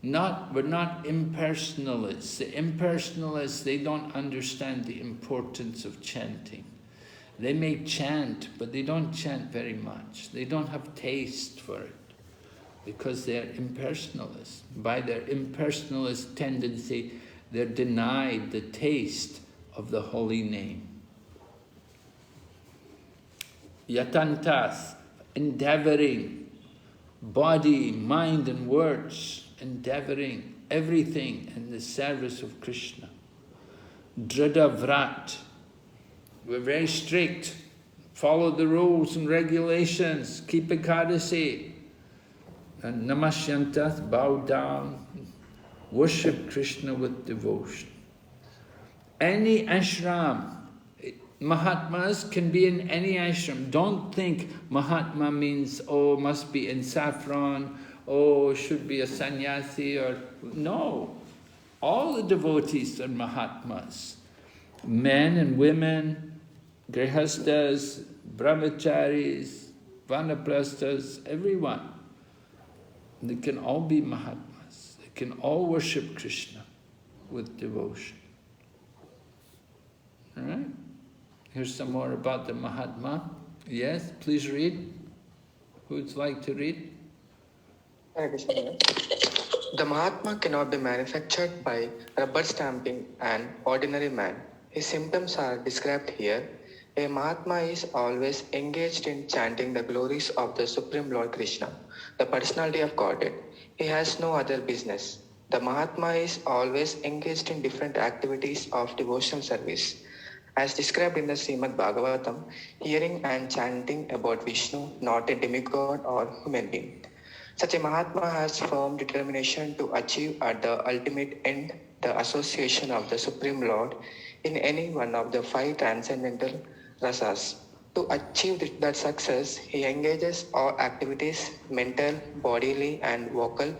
we're not impersonalists. The impersonalists, they don't understand the importance of chanting. They may chant, but they don't chant very much. They don't have taste for it because they're impersonalists. By their impersonalist tendency, they're denied the taste of the holy name. Yatantas, endeavoring, body, mind and words, endeavoring everything in the service of Krishna. Drada Vrat, we're very strict, follow the rules and regulations, keep Ekadasi. And Namashyantas, bow down, worship Krishna with devotion. Any ashram, Mahatmas can be in any ashram. Don't think Mahatma means, oh, must be in saffron, oh, should be a sannyasi, or... No. All the devotees are Mahatmas. Men and women, grihastas, brahmacharis, vanaprasthas, everyone. They can all be Mahatmas. They can all worship Krishna with devotion. All right? Here's some more about the Mahatma. Yes, please read. Who'd like to read? The Mahatma cannot be manufactured by rubber stamping an ordinary man. His symptoms are described here. A Mahatma is always engaged in chanting the glories of the Supreme Lord Krishna, the personality of Godhead. He has no other business. The Mahatma is always engaged in different activities of devotional service. As described in the Srimad Bhagavatam, hearing and chanting about Vishnu, not a demigod or human being. Such a Mahatma has firm determination to achieve at the ultimate end the association of the Supreme Lord in any one of the 5 transcendental rasas. To achieve that success, he engages all activities, mental, bodily and vocal,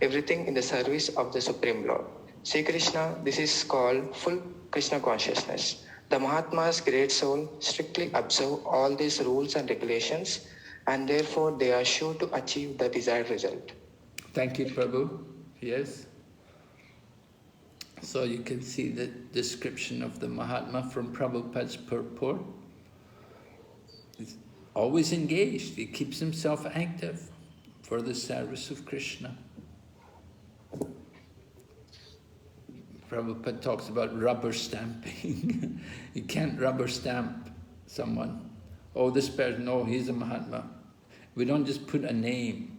everything in the service of the Supreme Lord. Sri Krishna, this is called full Krishna consciousness. The Mahatma's great soul strictly observe all these rules and regulations, and therefore they are sure to achieve the desired result. Thank you, Prabhu. Yes. So you can see the description of the Mahatma from Prabhupada's purport. He's always engaged. He keeps himself active for the service of Krishna. Prabhupada talks about rubber stamping. You can't rubber stamp someone. Oh, this person, no, he's a Mahatma. We don't just put a name.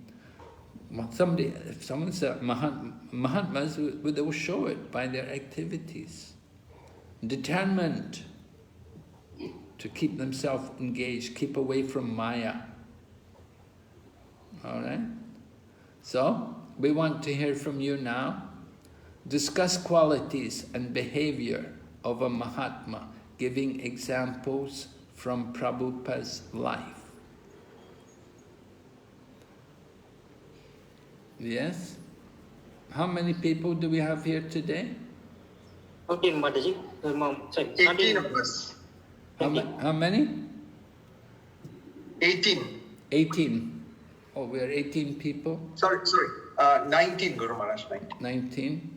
If someone says Mahatmas, they will show it by their activities. Determined to keep themselves engaged, keep away from Maya. All right? So, we want to hear from you now. Discuss qualities and behavior of a Mahatma giving examples from Prabhupada's life. Yes? How many people do we have here today? 14, Mataji. Sorry, 18 of us. How many? 18. 18. Oh, we are 18 people? Sorry. 19, Guru Maharaj. 19.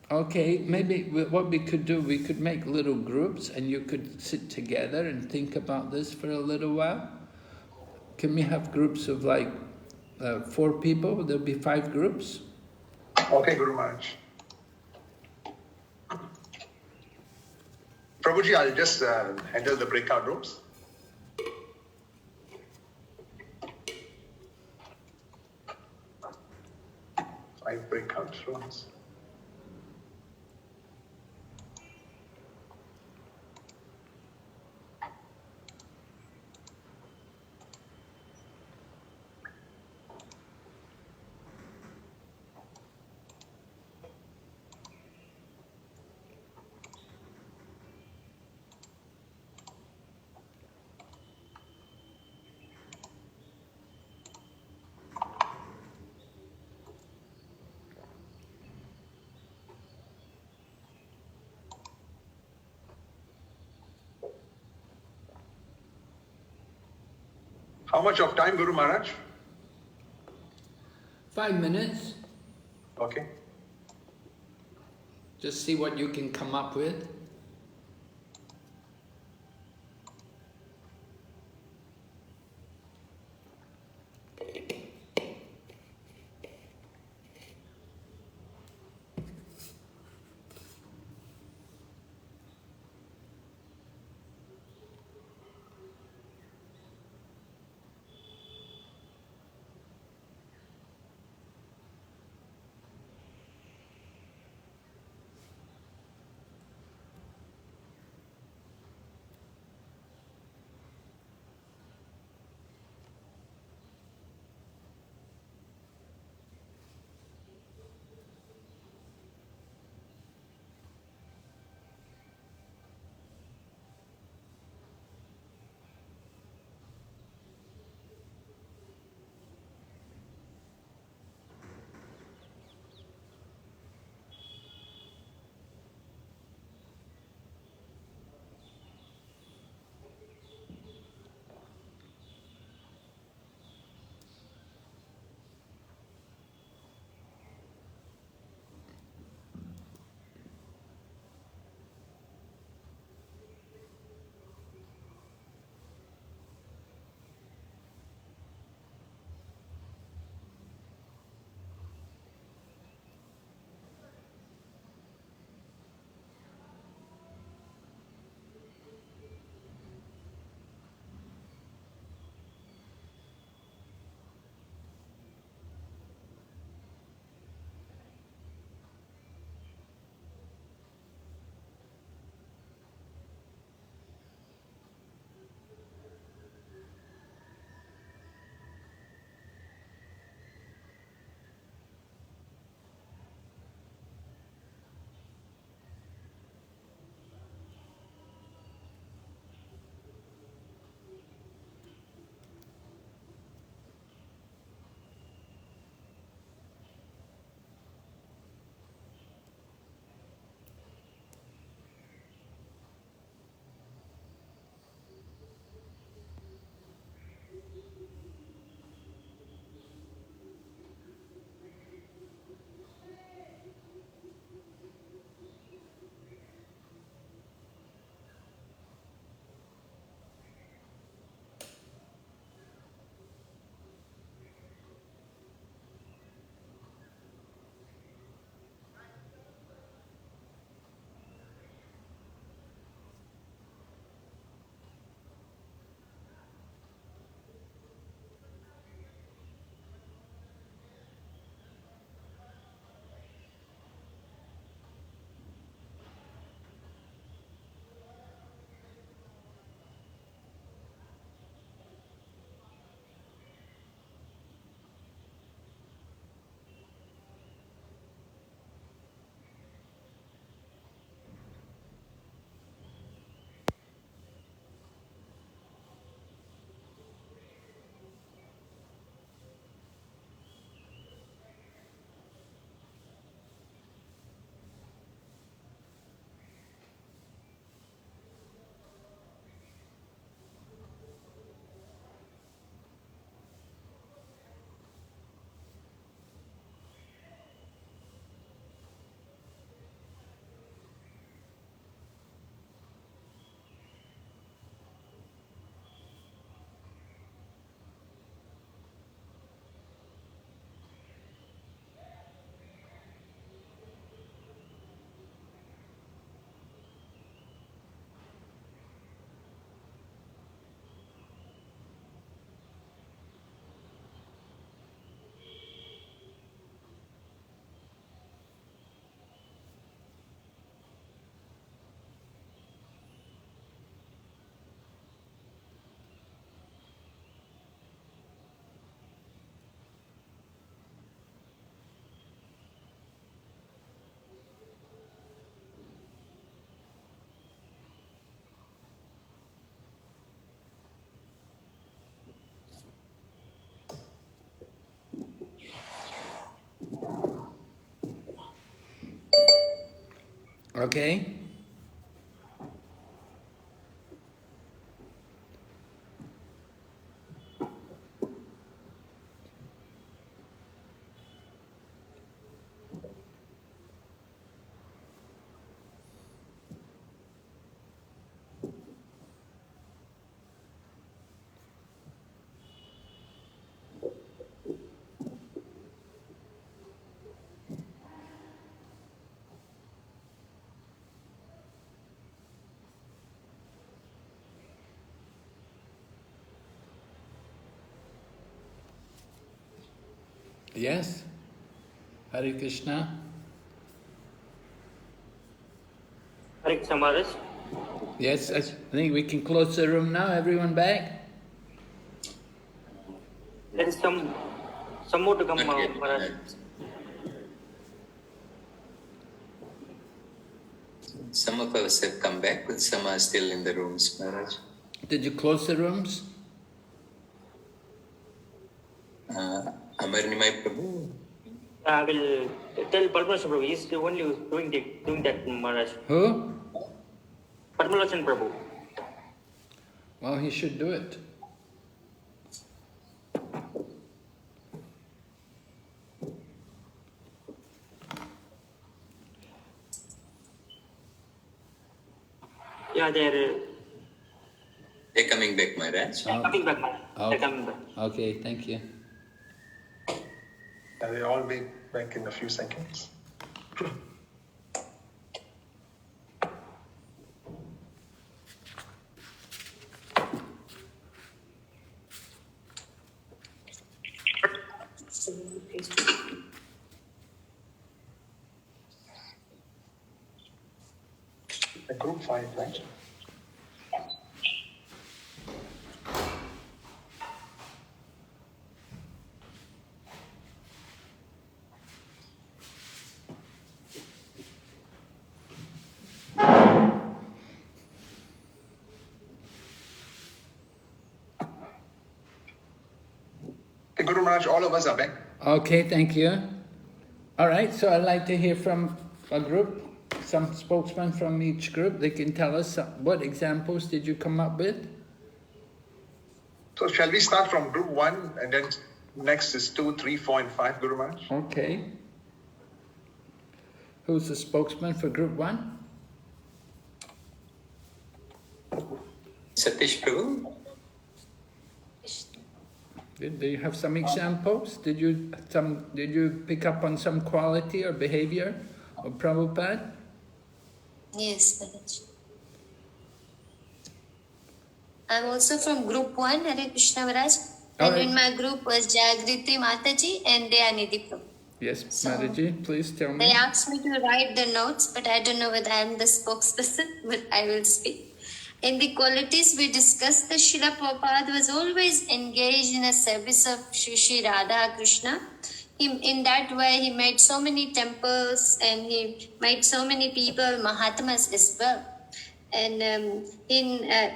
Okay, maybe what we could do, we could make little groups and you could sit together and think about this for a little while. Can we have groups of like 4 people? There'll be 5 groups. Okay, Guru Maharaj. Prabhuji, I'll just handle the breakout rooms. Five breakout rooms. How much of time, Guru Maharaj? 5 minutes. Okay. Just see what you can come up with. Okay? Yes? Hare Krishna? Hare Krishna Maharaj. Yes, I think we can close the room now. Everyone back? There is some more to come, Maharaj. Some of us have come back, but some are still in the rooms, Maharaj. Did you close the rooms? Amarnimai Prabhu? I will tell Padmalochan Prabhu. He is only doing that, Maharaj. Who? Padmalochan Prabhu. Well, he should do it. Yeah, they're coming back, Maharaj. Coming back, Maharaj. They're coming back. Okay, thank you. They all be back in a few seconds. The group 5, right? Okay, Guru Maharaj, all of us are back. Okay, thank you. All right, so I'd like to hear from a group, some spokesman from each group. They can tell us what examples did you come up with? So shall we start from group 1 and then next is 2, 3, 4 and 5, Guru Maharaj? Okay. Who's the spokesman for group 1? Satish Prabhu? Do you have some examples? Did you pick up on some quality or behavior of Prabhupada? Yes, Maharaj. I'm also from group 1, Hare Krishna Maharaj. And in my group was Jagriti Mataji and Dayanidhi Prabhu. Yes, So, Mataji, please tell me. They asked me to write the notes, but I don't know whether I am the spokesperson, but I will speak. In the qualities we discussed, the Srila Prabhupada was always engaged in a service of Shri Radha Krishna. In that way, he made so many temples and he made so many people Mahatmas as well. And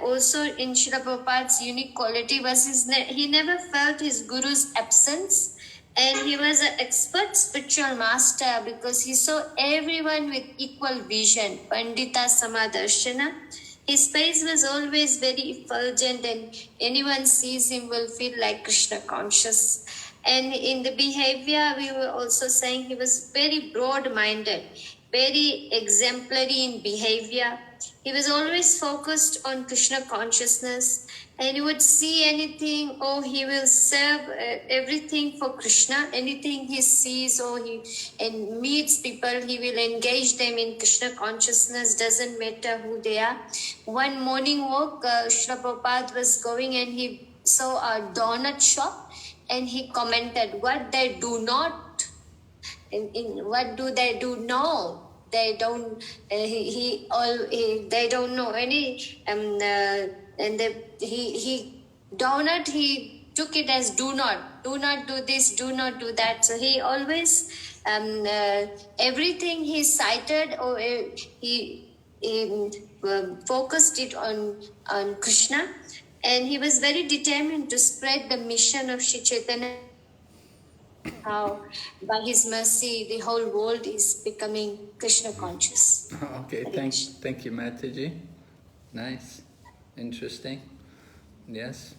also in Srila Prabhupada's unique quality was he never felt his guru's absence. And he was an expert spiritual master because he saw everyone with equal vision, Pandita Samadarshana. His face was always very effulgent and anyone sees him will feel like Krishna conscious. And in the behavior, we were also saying he was very broad-minded, very exemplary in behavior. He was always focused on Krishna consciousness and he would see anything, he will serve everything for Krishna. Anything he sees and meets people, he will engage them in Krishna consciousness, doesn't matter who they are. One morning walk, Srila Prabhupada was going and he saw a donut shop and he commented, what they do not, what do they do now? They don't. They don't know any. He took it as do not do this, do not do that. So he always everything he cited or he focused it on Krishna, and he was very determined to spread the mission of Shri Chaitanya how by his mercy the whole world is becoming Krishna conscious. Okay, thank you, Mataji. Nice, interesting. Yes.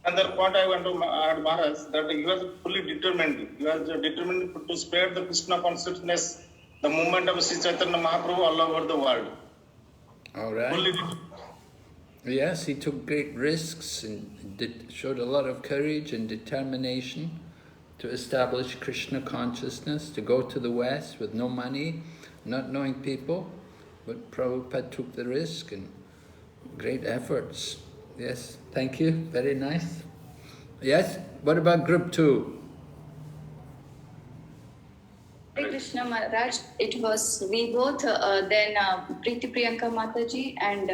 Another point I want to add, Maharaj, that he was fully determined. He was determined to spread the Krishna consciousness, the movement of Sri Chaitanya Mahaprabhu all over the world. All right. Yes, he took great risks and showed a lot of courage and determination to establish Krishna consciousness, to go to the West with no money, not knowing people, but Prabhupada took the risk and great efforts. Yes, thank you, very nice. Yes, what about group 2? Hare Krishna Maharaj, it was we both, then Preeti Priyanka Mataji and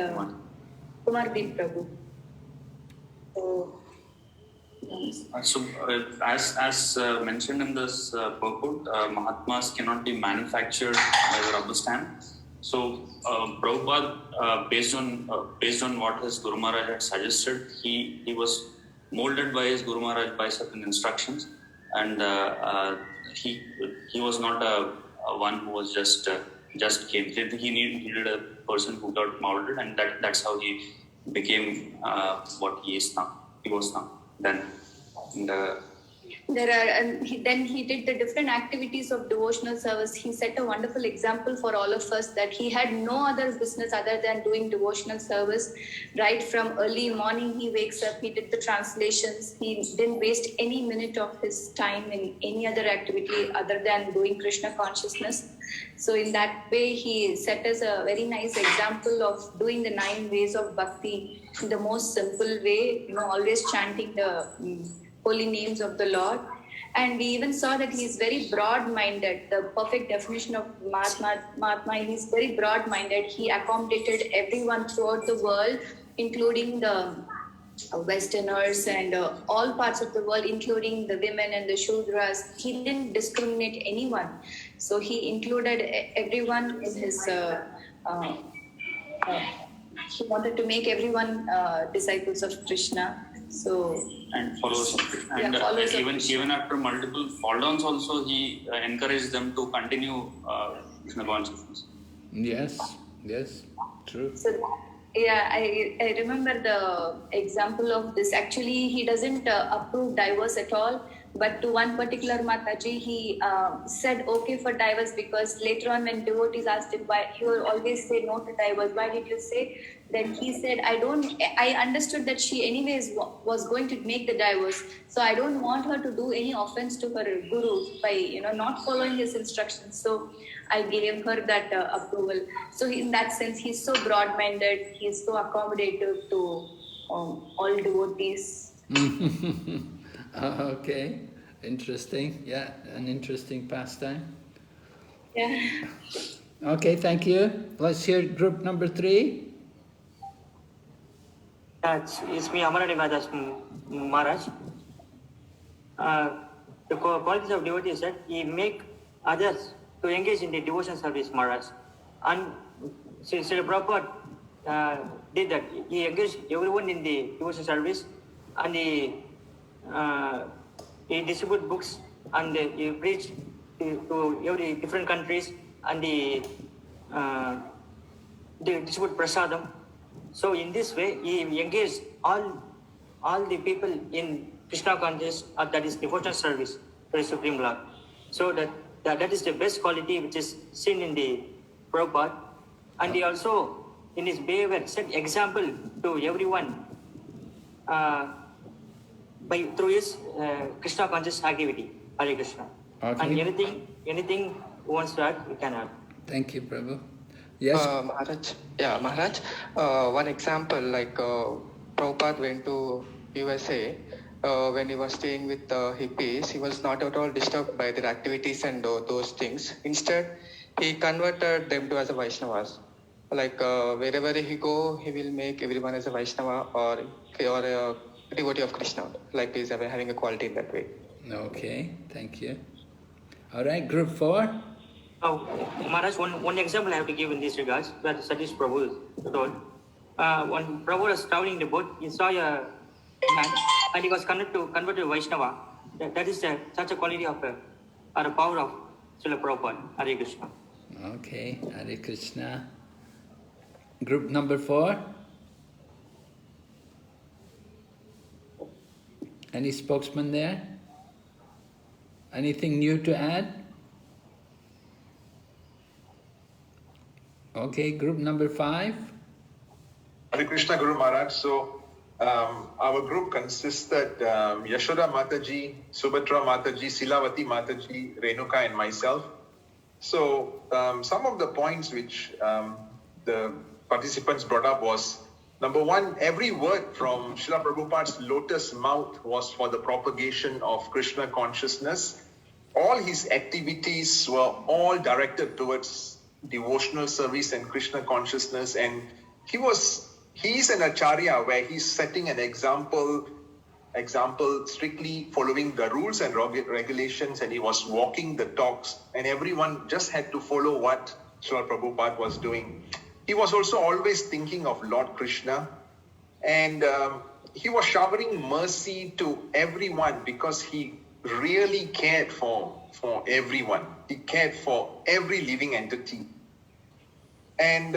Kumar Deep Prabhu. So, as mentioned in this purport, Mahatmas cannot be manufactured by the rubber stamp. So Prabhupada, based on what his Guru Maharaj had suggested, he was molded by his Guru Maharaj by certain instructions, and he was not a one who was just came. He needed a person who got molded, and that's how he became what he is now. He was now. Then then he did the different activities of devotional service. He set a wonderful example for all of us that he had no other business other than doing devotional service. Right from early morning, he wakes up, he did the translations. He didn't waste any minute of his time in any other activity other than doing Krishna consciousness. So in that way, he set us a very nice example of doing the 9 ways of bhakti in the most simple way, always chanting the holy names of the Lord. And we even saw that he is very broad-minded. The perfect definition of Mahatma, he is very broad-minded. He accommodated everyone throughout the world, including the Westerners and all parts of the world, including the women and the Shudras. He didn't discriminate anyone. So he included everyone in his... he wanted to make everyone disciples of Krishna. And followers of Krishna. And even after multiple fall downs also, he encouraged them to continue Krishna consciousness. Yes, true. So, I remember the example of this. Actually, he doesn't approve divorce at all. But to one particular Mataji, he said okay for divorce, because later on when devotees asked him why he would always say no to divorce, why did you say? Then he said, I understood that she anyways was going to make the divorce. So I don't want her to do any offense to her guru by not following his instructions. So I gave her that approval. So in that sense, he's so broad-minded. He's so accommodative to all devotees. Okay, interesting. Yeah, an interesting pastime. Yeah. Okay, thank you. Let's hear group number 3. It's me, Amarani Maharaj. The qualities of devotee is that he make others to engage in the devotion service, Maharaj. And Sri Prabhupada did that. He engaged everyone in the devotion service, and he distribute books, and he preached to every different countries, and they distribute prasadam. So in this way, he engaged all the people in Krishna consciousness, that is devotional service for the Supreme Lord. So that is the best quality which is seen in the Prabhupada. And he also, in his behavior, set example to everyone through his Krishna conscious activity. Hare Krishna. Okay. And anything who wants to add, we can add. Thank you, Prabhu. Yes, Maharaj. One example, like Prabhupada went to USA. When he was staying with hippies, he was not at all disturbed by their activities and those things. Instead, he converted them to as a Vaishnavas. Like wherever he go, he will make everyone as a Vaishnava or a devotee of Krishna. Like he's having a quality in that way. Okay, thank you. All right, group 4. Maharaj, one example I have to give in this regards, that Satish Prabhu told. When Prabhu was traveling the boat, he saw a man, and he was converted to Vaishnava. that is such a quality of or a power of Srila Prabhupada. Hare Krishna. Okay, Hare Krishna. Group number 4. Any spokesman there? Anything new to add? Okay, group number 5. Hare Krishna Guru Maharaj. So our group consisted Yashoda Mataji, Subhatra Mataji, Silavati Mataji, Renuka and myself. So some of the points which the participants brought up was, number one, every word from Srila Prabhupada's lotus mouth was for the propagation of Krishna consciousness. All his activities were all directed towards devotional service and Krishna consciousness, and he is an acharya where he's setting an example, strictly following the rules and regulations, and he was walking the talks, and everyone just had to follow what Srila Prabhupada was doing. He was also always thinking of Lord Krishna, and he was showering mercy to everyone because he really cared for everyone. He cared for every living entity. And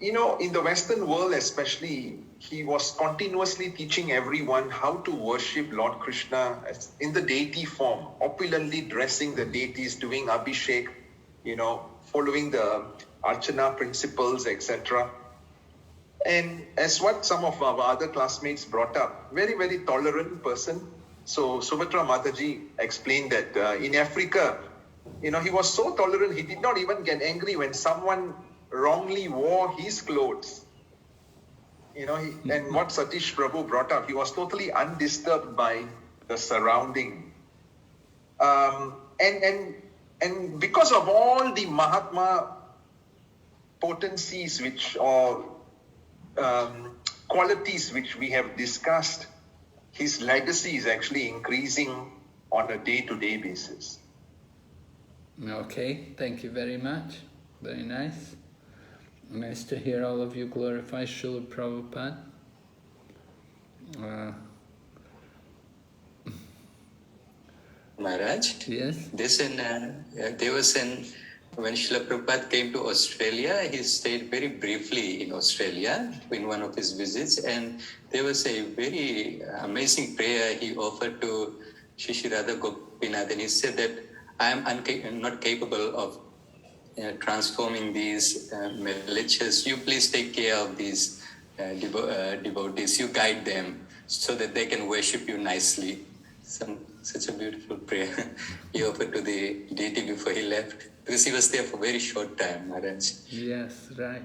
in the Western world especially, he was continuously teaching everyone how to worship Lord Krishna in the deity form, opulently dressing the deities, doing abhishek, following the Archana principles, etc. And as what some of our other classmates brought up, very, very tolerant person. So Subhatra Mataji explained that in Africa, he was so tolerant, he did not even get angry when someone wrongly wore his clothes. And what Satish Prabhu brought up, he was totally undisturbed by the surrounding. And because of all the Mahatma potencies qualities which we have discussed, his legacy is actually increasing on a day-to-day basis. Okay, thank you very much. Very nice. Nice to hear all of you glorify Srila Prabhupada. Maharaj? Yes? When Srila Prabhupada came to Australia, he stayed very briefly in Australia in one of his visits, and there was a very amazing prayer he offered to Shri Radha Gopinath, and he said that I am not capable of transforming these malachas. You please take care of these devotees. You guide them so that they can worship you nicely. Such a beautiful prayer he offered to the deity before he left, because he was there for a very short time, Maharaj. Yes, right.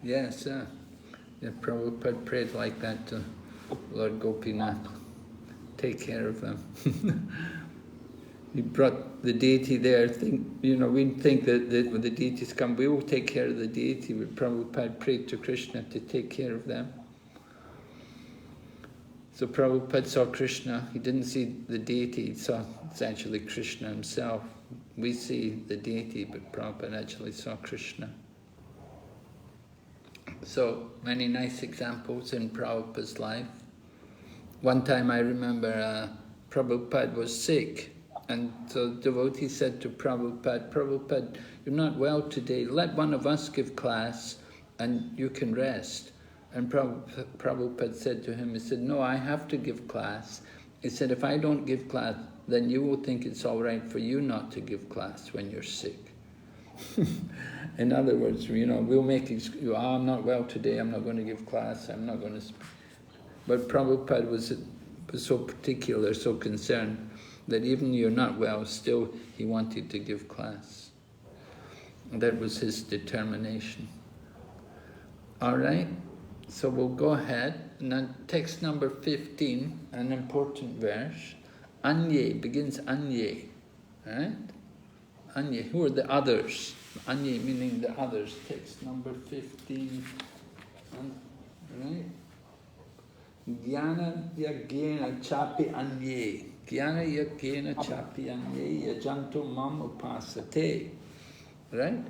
Yes, Prabhupada prayed like that to Lord Gopinath. Take care of them. He brought the deity there. We think that when the deities come, we will take care of the deity, but Prabhupada prayed to Krishna to take care of them. So Prabhupada saw Krishna. He didn't see the deity, he saw it's actually Krishna himself. We see the deity, but Prabhupada actually saw Krishna. So many nice examples in Prabhupada's life. One time I remember Prabhupada was sick, and so the devotee said to Prabhupada, Prabhupada, you're not well today, let one of us give class and you can rest. And Prabhupada said to him, he said, no, I have to give class. He said, if I don't give class, then you will think it's all right for you not to give class when you're sick. In other words, we'll make excuses. I'm not well today, I'm not going to give class, I'm not going to speak. But Prabhupada was so particular, so concerned, that even you're not well, still he wanted to give class. And that was his determination. All right? So we'll go ahead. Now, text number 15, an important verse. Anye, begins Anye. Right? Anye, who are the others? Anye meaning the others. Text number 15. Right? Jnana yagena chapi anye. Jnana yagena chapi anye yajanto mam upasate. Right?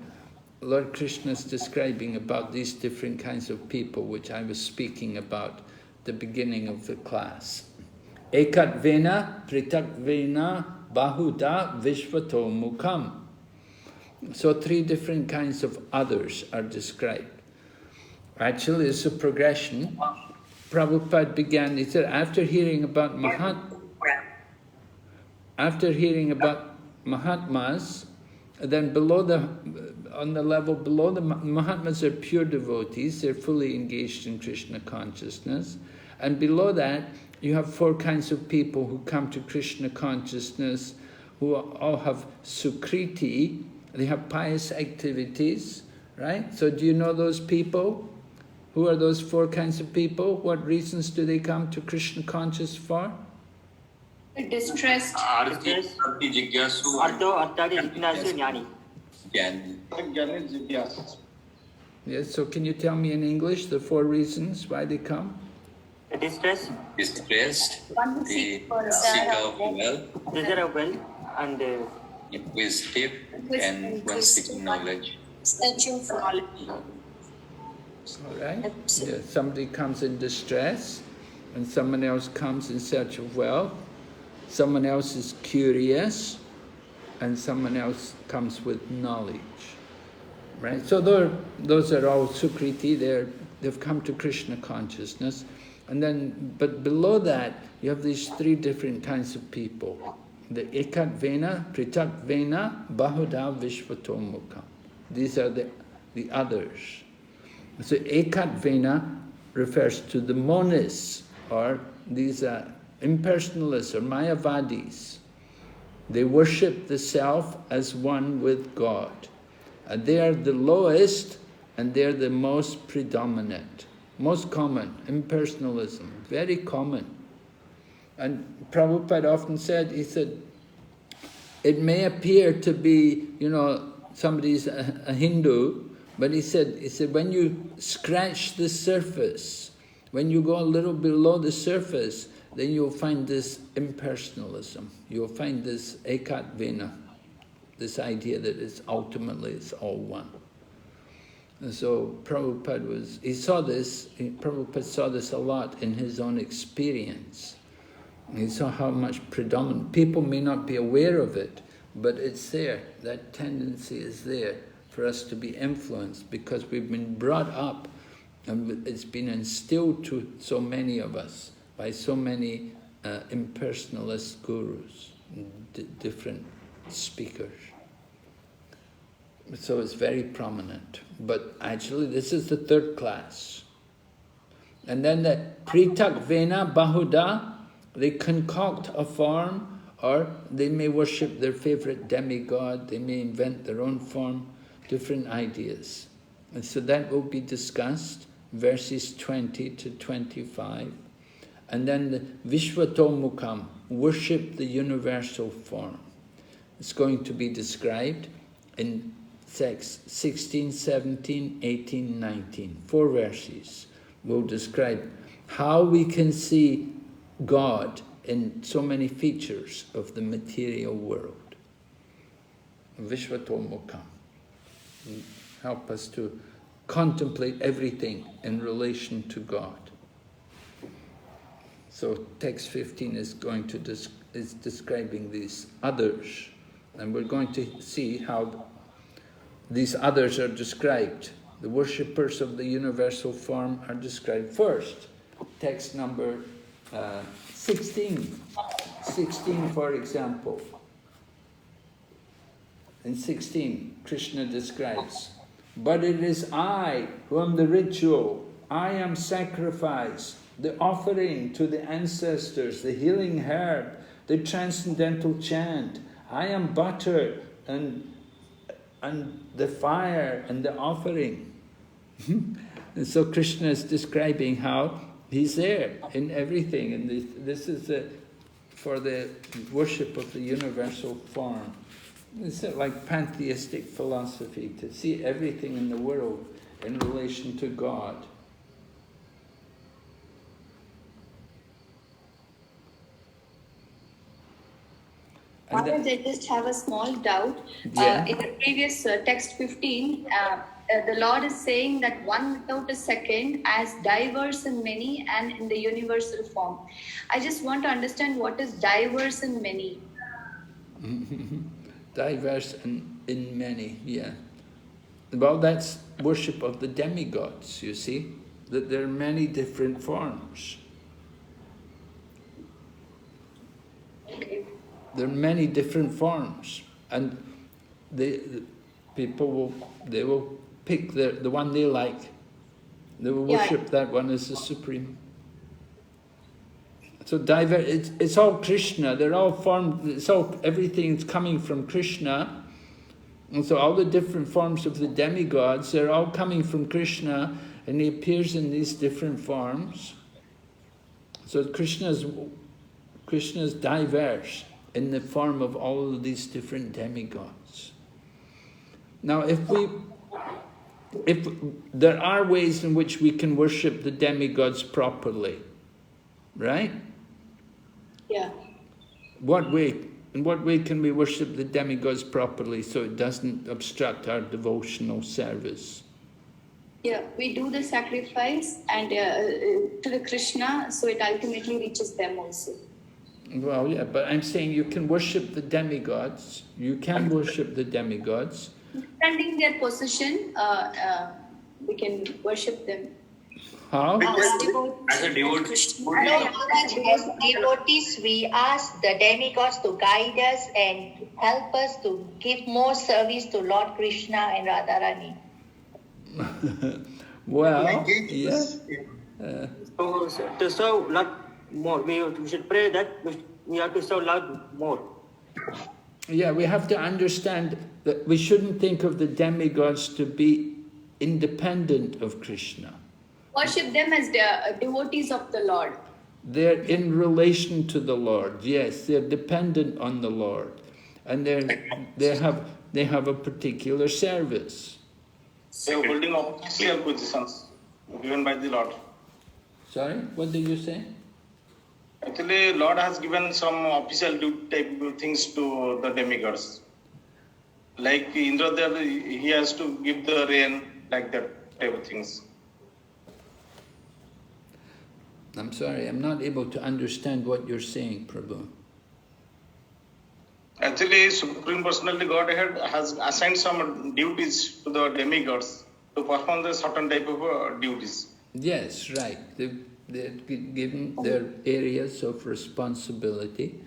Lord Krishna is describing about these different kinds of people which I was speaking about at the beginning of the class. Ekatvena pritakvena bahuda vishvato mukham. So 3 different kinds of others are described. Actually, it's a progression. Prabhupada began, he said, after hearing about Mahatmas, then on the level below, the Mahatmas are pure devotees, they're fully engaged in Krishna consciousness. And below that, you have 4 kinds of people who come to Krishna consciousness, who all have sukriti, they have pious activities, right? So do you know those people? Who are those 4 kinds of people? What reasons do they come to Krishna conscious for? Distressed. Yes, so can you tell me in English the 4 reasons why they come? Distressed, the seeker of wealth, desire of wealth, and inquisitive, and one seeking knowledge. Searching for knowledge. All right. Yeah, somebody comes in distress, and someone else comes in search of wealth. Someone else is curious, and someone else comes with knowledge. Right. So those are all sukriti. They've come to Krishna consciousness, and then but below that you have these 3 different kinds of people: the ekatvena, pritakvena, bahuda, vishvatomukha. These are the others. So ekatvena refers to the monists, or these are impersonalists or mayavadis. They worship the self as one with God. And they are the lowest, and they are the most predominant, most common. Impersonalism, very common. And Prabhupada often said, he said, it may appear to be, somebody's a Hindu, but he said, when you scratch the surface, when you go a little below the surface, then you'll find this impersonalism. You'll find this ekatvena, this idea that it's all one. And so Prabhupada Prabhupada saw this a lot in his own experience. He saw how much predominant, people may not be aware of it, but it's there, that tendency is there for us to be influenced because we've been brought up and it's been instilled to so many of us by so many impersonalist gurus, different speakers. So it's very prominent. But actually this is the 3rd class. And then the pritakvena bahuda, they concoct a form, or they may worship their favorite demigod, they may invent their own form, different ideas. And so that will be discussed, verses 20 to 25. And then the Vishvatomukam, worship the universal form. It's going to be described in text 16, 17, 18, 19. 4 verses will describe how we can see God in so many features of the material world. Vishvatomukam. Help us to contemplate everything in relation to God. So text 15 is going to is describing these others, and we're going to see how these others are described. The worshippers of the universal form are described first. Text number 16. 16, for example. In 16, Krishna describes, but it is I who am the ritual, I am sacrifice, the offering to the ancestors, the healing herb, the transcendental chant. I am butter and the fire and the offering. And so Krishna is describing how he's there in everything. And this is for the worship of the universal form. It's like pantheistic philosophy, to see everything in the world in relation to God. I just have a small doubt. Yeah. In the previous text 15, the Lord is saying that one without a second, as diverse in many and in the universal form. I just want to understand what is diverse in many. Diverse in many, yeah. Well, that's worship of the demigods, you see, that there are many different forms. There are many different forms, and people will pick the one they like. They will worship that one as the supreme. So it's all Krishna. They're all formed. It's all everything's coming from Krishna, and so all the different forms of the demigods, they're all coming from Krishna, and he appears in these different forms. So Krishna's diverse in the form of all of these different demigods. Now, if there are ways in which we can worship the demigods properly, right? Yeah. What way? In what way can we worship the demigods properly so it doesn't obstruct our devotional service? Yeah, we do the sacrifice and to the Krishna, so it ultimately reaches them also. Well, yeah, but I'm saying you can worship the demigods. You can worship the demigods. Standing their position, we can worship them. How? As a devotee. As devotees, we ask the demigods to guide us and help us to give more service to Lord Krishna and Radharani. Well, yeah. So to serve Lord more, we should pray that we have to serve Lord more. Yeah, we have to understand that we shouldn't think of the demigods to be independent of Krishna. Worship them as the devotees of the Lord. They're in relation to the Lord. Yes, they're dependent on the Lord, and they have a particular service. They are holding official positions given by the Lord. Sorry, what did you say? Actually, Lord has given some official type of things to the demigods. Like Indradev, he has to give the rain, like that type of things. I'm sorry, I'm not able to understand what you're saying, Prabhu. Actually, Supreme Personality Godhead has assigned some duties to the demigods to perform the certain type of duties. Yes, right. They're given their areas of responsibility.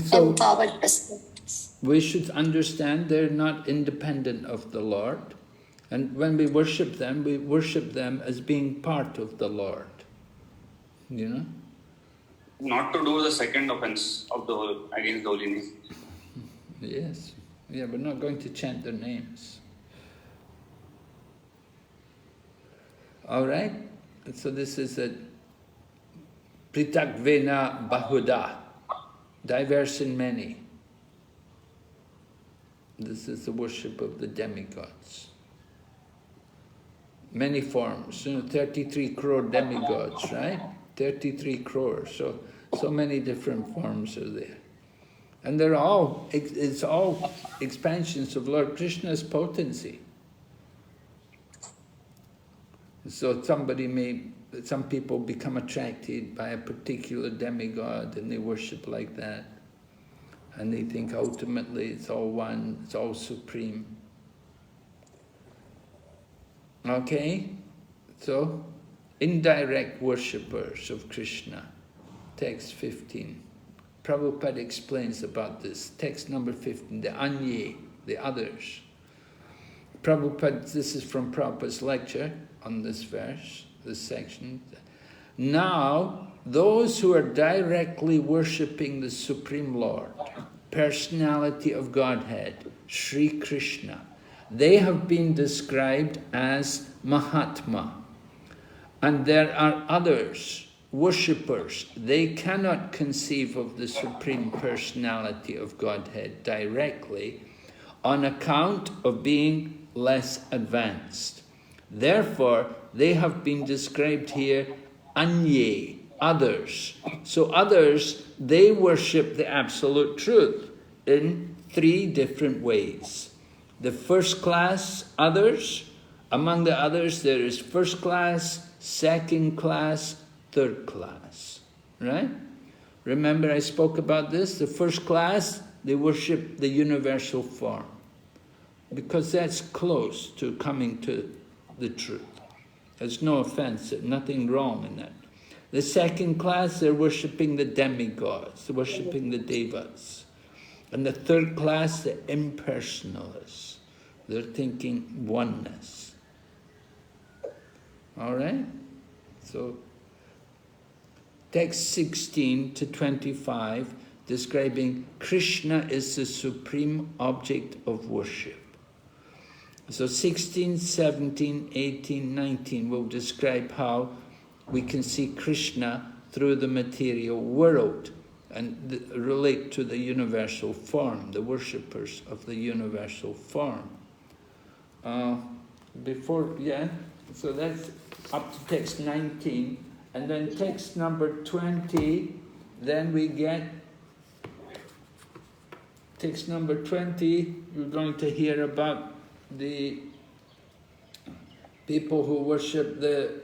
So Empowered perspectives. we should understand they're not independent of the Lord. And when we worship them as being part of the Lord. You know? Not to do the second offense of against the holiness. Yes. Yeah, we're not going to chant their names. All right? So this is a Pritakvena Bahuda, diverse in many. This is the worship of the demigods. Many forms, 33 crore demigods, right? 33 crore, so many different forms are there. And they're all, it's all expansions of Lord Krishna's potency. So some people become attracted by a particular demigod and they worship like that. And they think ultimately it's all one, it's all supreme. Okay? So, indirect worshippers of Krishna. Text 15. Prabhupada explains about this. Text number 15, the Anye, the others. Prabhupada, this is from Prabhupada's lecture on this verse, this section. Now, those who are directly worshipping the Supreme Lord, personality of Godhead, Sri Krishna, they have been described as Mahatma. And there are others, worshippers. They cannot conceive of the Supreme Personality of Godhead directly on account of being less advanced. Therefore, they have been described here, Anye, others. So others, they worship the Absolute Truth in 3 different ways. The first class, others, Among the others, there is first class, second class, third class, right? Remember I spoke about this? The first class, they worship the universal form, because that's close to coming to the truth. There's no offense, nothing wrong in that. The second class, they're worshipping the demigods, they're worshipping the devas. And the third class, the impersonalists. They're thinking oneness. All right? So, text 16 to 25, describing Krishna is the supreme object of worship. So 16, 17, 18, 19 will describe how we can see Krishna through the material world and relate to the universal form, the worshippers of the universal form. So that's up to text 19. And then text number 20, then we get text number 20, we're going to hear about the people who worship the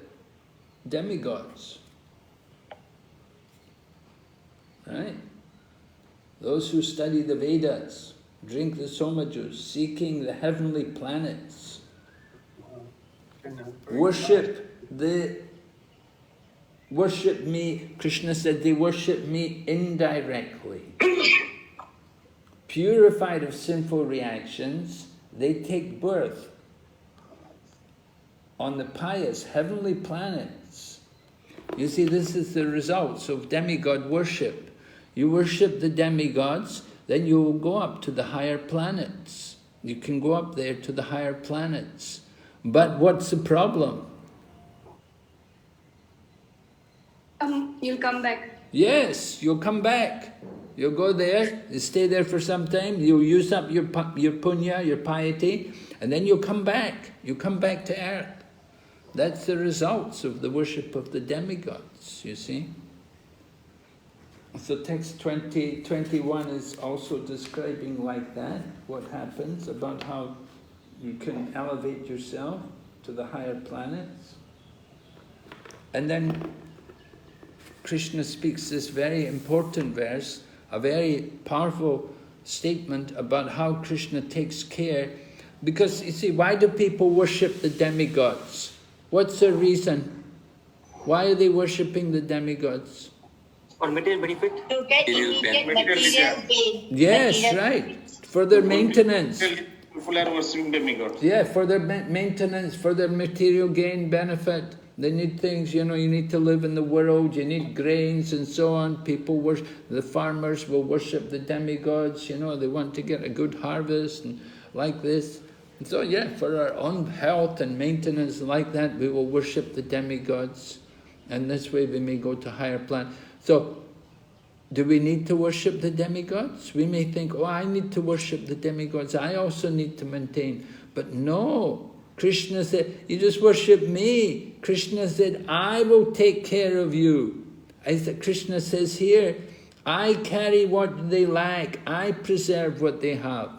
demigods. Right? Those who study the Vedas, drink the Soma juice, seeking the heavenly planets, worship me. Krishna said they worship me indirectly. Purified of sinful reactions, they take birth on the pious heavenly planets. You see, this is the results of demigod worship. You worship the demigods, then you will go up to the higher planets. You can go up there to the higher planets. But what's the problem? You'll come back. Yes, you'll come back. You'll go there, you stay there for some time, you'll use up your punya, your piety, and then you'll come back. You come back to earth. That's the results of the worship of the demigods, you see. So text 21 is also describing like that, what happens, about how you can elevate yourself to the higher planets. And then Krishna speaks this very important verse, a very powerful statement about how Krishna takes care. Because, you see, why do people worship the demigods? What's the reason? Why are they worshipping the demigods? For material benefit? To get immediate material gain. Yes, right. For their maintenance. People are worshipping demigods. Yeah, for their maintenance, for their material gain, benefit. They need things, you need to live in the world, you need grains and so on. People worship, the farmers will worship the demigods, they want to get a good harvest and like this. And so yeah, for our own health and maintenance like that, we will worship the demigods. And this way we may go to higher planet. So, do we need to worship the demigods? We may think, oh, I need to worship the demigods, I also need to maintain. But no. Krishna said, you just worship me. Krishna said, I will take care of you. Krishna says here, I carry what they lack. I preserve what they have.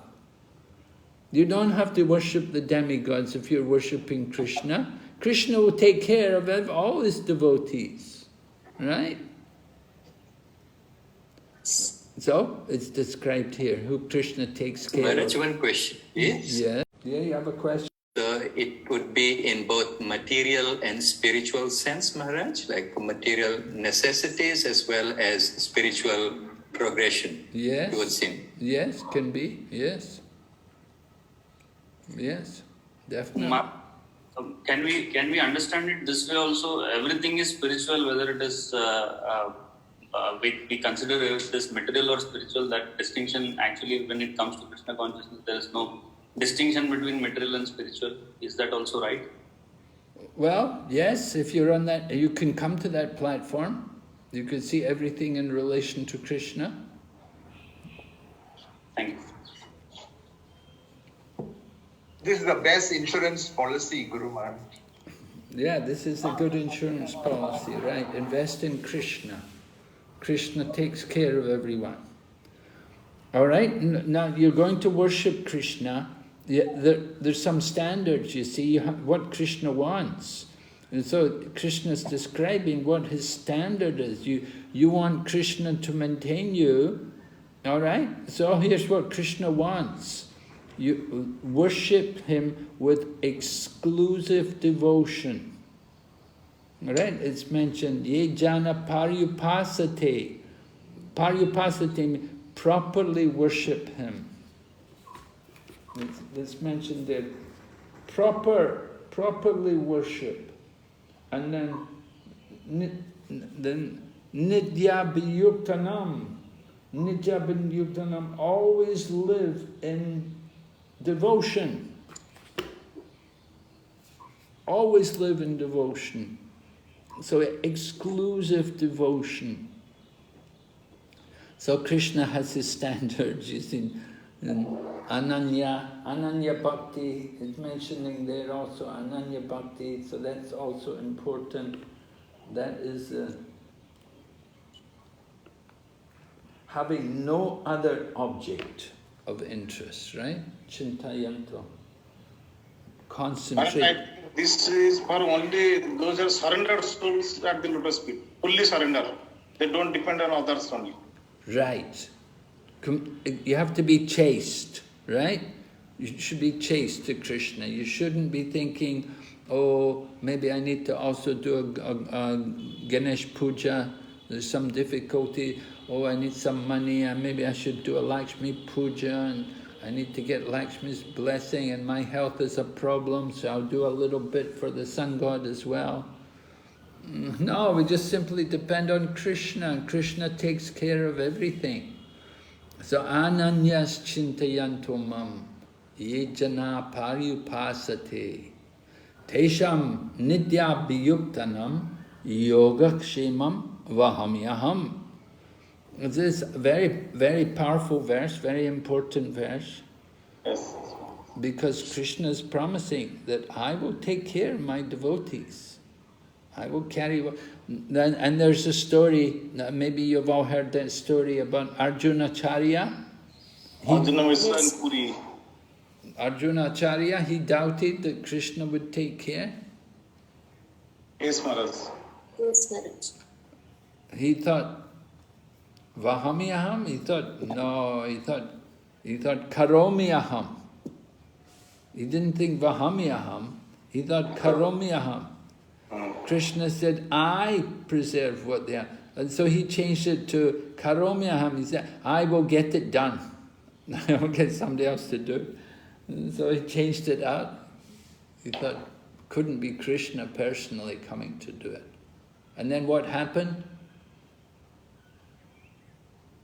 You don't have to worship the demigods if you're worshipping Krishna. Krishna will take care of all his devotees. Right? So, it's described here, who Krishna takes care of. Maharaj, one question. Yes? Yeah, you have a question? It would be in both material and spiritual sense, Maharaj, like for material necessities as well as spiritual progression towards him. Yes, can be, yes. Yes, definitely. Can we understand it this way also? Everything is spiritual, whether it is we consider it as material or spiritual. That distinction actually, when it comes to Krishna consciousness, there is no distinction between material and spiritual. Is that also right? Well, yes, if you're on that, you can come to that platform. You can see everything in relation to Krishna. Thank you. This is the best insurance policy, Guru Maharaj. Yeah, this is a good insurance policy, right? Invest in Krishna. Krishna takes care of everyone. All right, now you're going to worship Krishna, Yeah, there's some standards, you see, what Krishna wants. And so Krishna is describing what his standard is. You want Krishna to maintain you, all right? So here's what Krishna wants. You worship him with exclusive devotion. All right? It's mentioned, ye jana paryupasate. Paryupasate means properly worship him. It's mentioned there. Properly worship. And then nidya biyuktanam. Nidya biyuktanam, always live in devotion. Always live in devotion. So exclusive devotion. So Krishna has his standards, you see. Ananya Bhakti is mentioning there also, Ananya Bhakti, so that's also important. That is having no other object of interest, right? Chintayanto. Concentrate. This is for only those are surrendered souls at the lotus feet, fully surrender. They don't depend on others only. Right. You have to be chaste, right? You should be chaste to Krishna. You shouldn't be thinking, oh, maybe I need to also do a Ganesh Puja. There's some difficulty. Oh, I need some money, and maybe I should do a Lakshmi Puja, and I need to get Lakshmi's blessing, and my health is a problem, so I'll do a little bit for the sun god as well. No, we just simply depend on Krishna, and Krishna takes care of everything. So ananyas chintayanto mam ye jana paryupasate tesham nidya biyuktanam yogakshemam vahamyaham. This is a very, very powerful verse, very important verse. Yes. Because Krishna is promising that I will take care of my devotees. I will carry... And there's a story, maybe you've all heard that story about Arjunacharya. Arjunacharya, he doubted that Krishna would take care. Yes, Maharaj. Yes, Maharaj. He thought, Vahamyaham? He thought, no, he thought Karomyaham. He didn't think Vahamyaham, he thought Karomyaham. Krishna said, I preserve what they are. And so he changed it to Karomyaham. He said, I will get it done. I will get somebody else to do it. And so he changed it out. He thought, couldn't be Krishna personally coming to do it. And then what happened?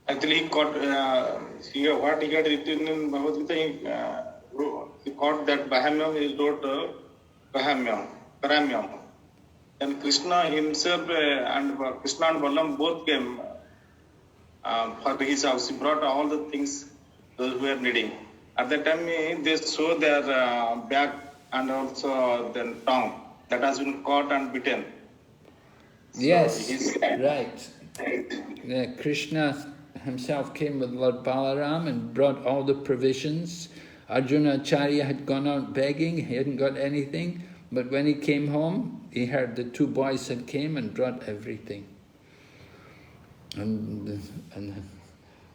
Actually, he caught, what he had written in Bhagavad Gita, he caught that Bahamyam, he wrote Paramyam. And Krishna himself and Krishna and Balaram both came for his house. He brought all the things those who were needing. At that time, they saw their back and also their tongue that has been caught and bitten. Yes, right. Yeah, Krishna himself came with Lord Balaram and brought all the provisions. Arjunacharya had gone out begging, he hadn't got anything. But when he came home, he heard the two boys had came and brought everything. And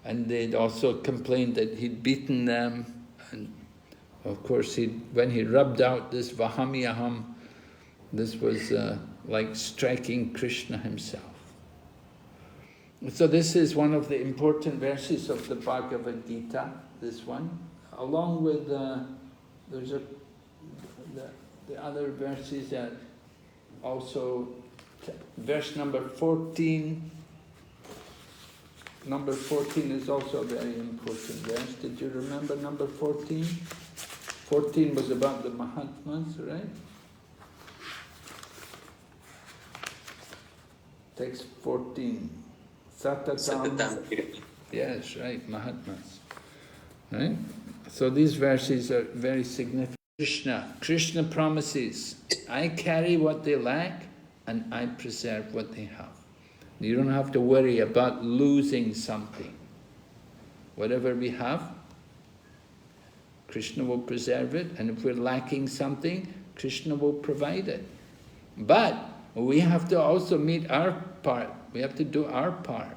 they'd also complained that he'd beaten them. And of course, when he rubbed out this Vahamyaham, this was like striking Krishna himself. So this is one of the important verses of the Bhagavad Gita, this one. Along with, there's the other verses that also, verse number 14. Number 14 is also a very important verse. Did you remember number 14? 14 was about the Mahatmas, right? Text 14. Satatam. Yes, right, Mahatmas. Right? So these verses are very significant. Krishna promises, I carry what they lack and I preserve what they have. You don't have to worry about losing something. Whatever we have, Krishna will preserve it, and if we're lacking something, Krishna will provide it. But we have to also meet our part. We have to do our part.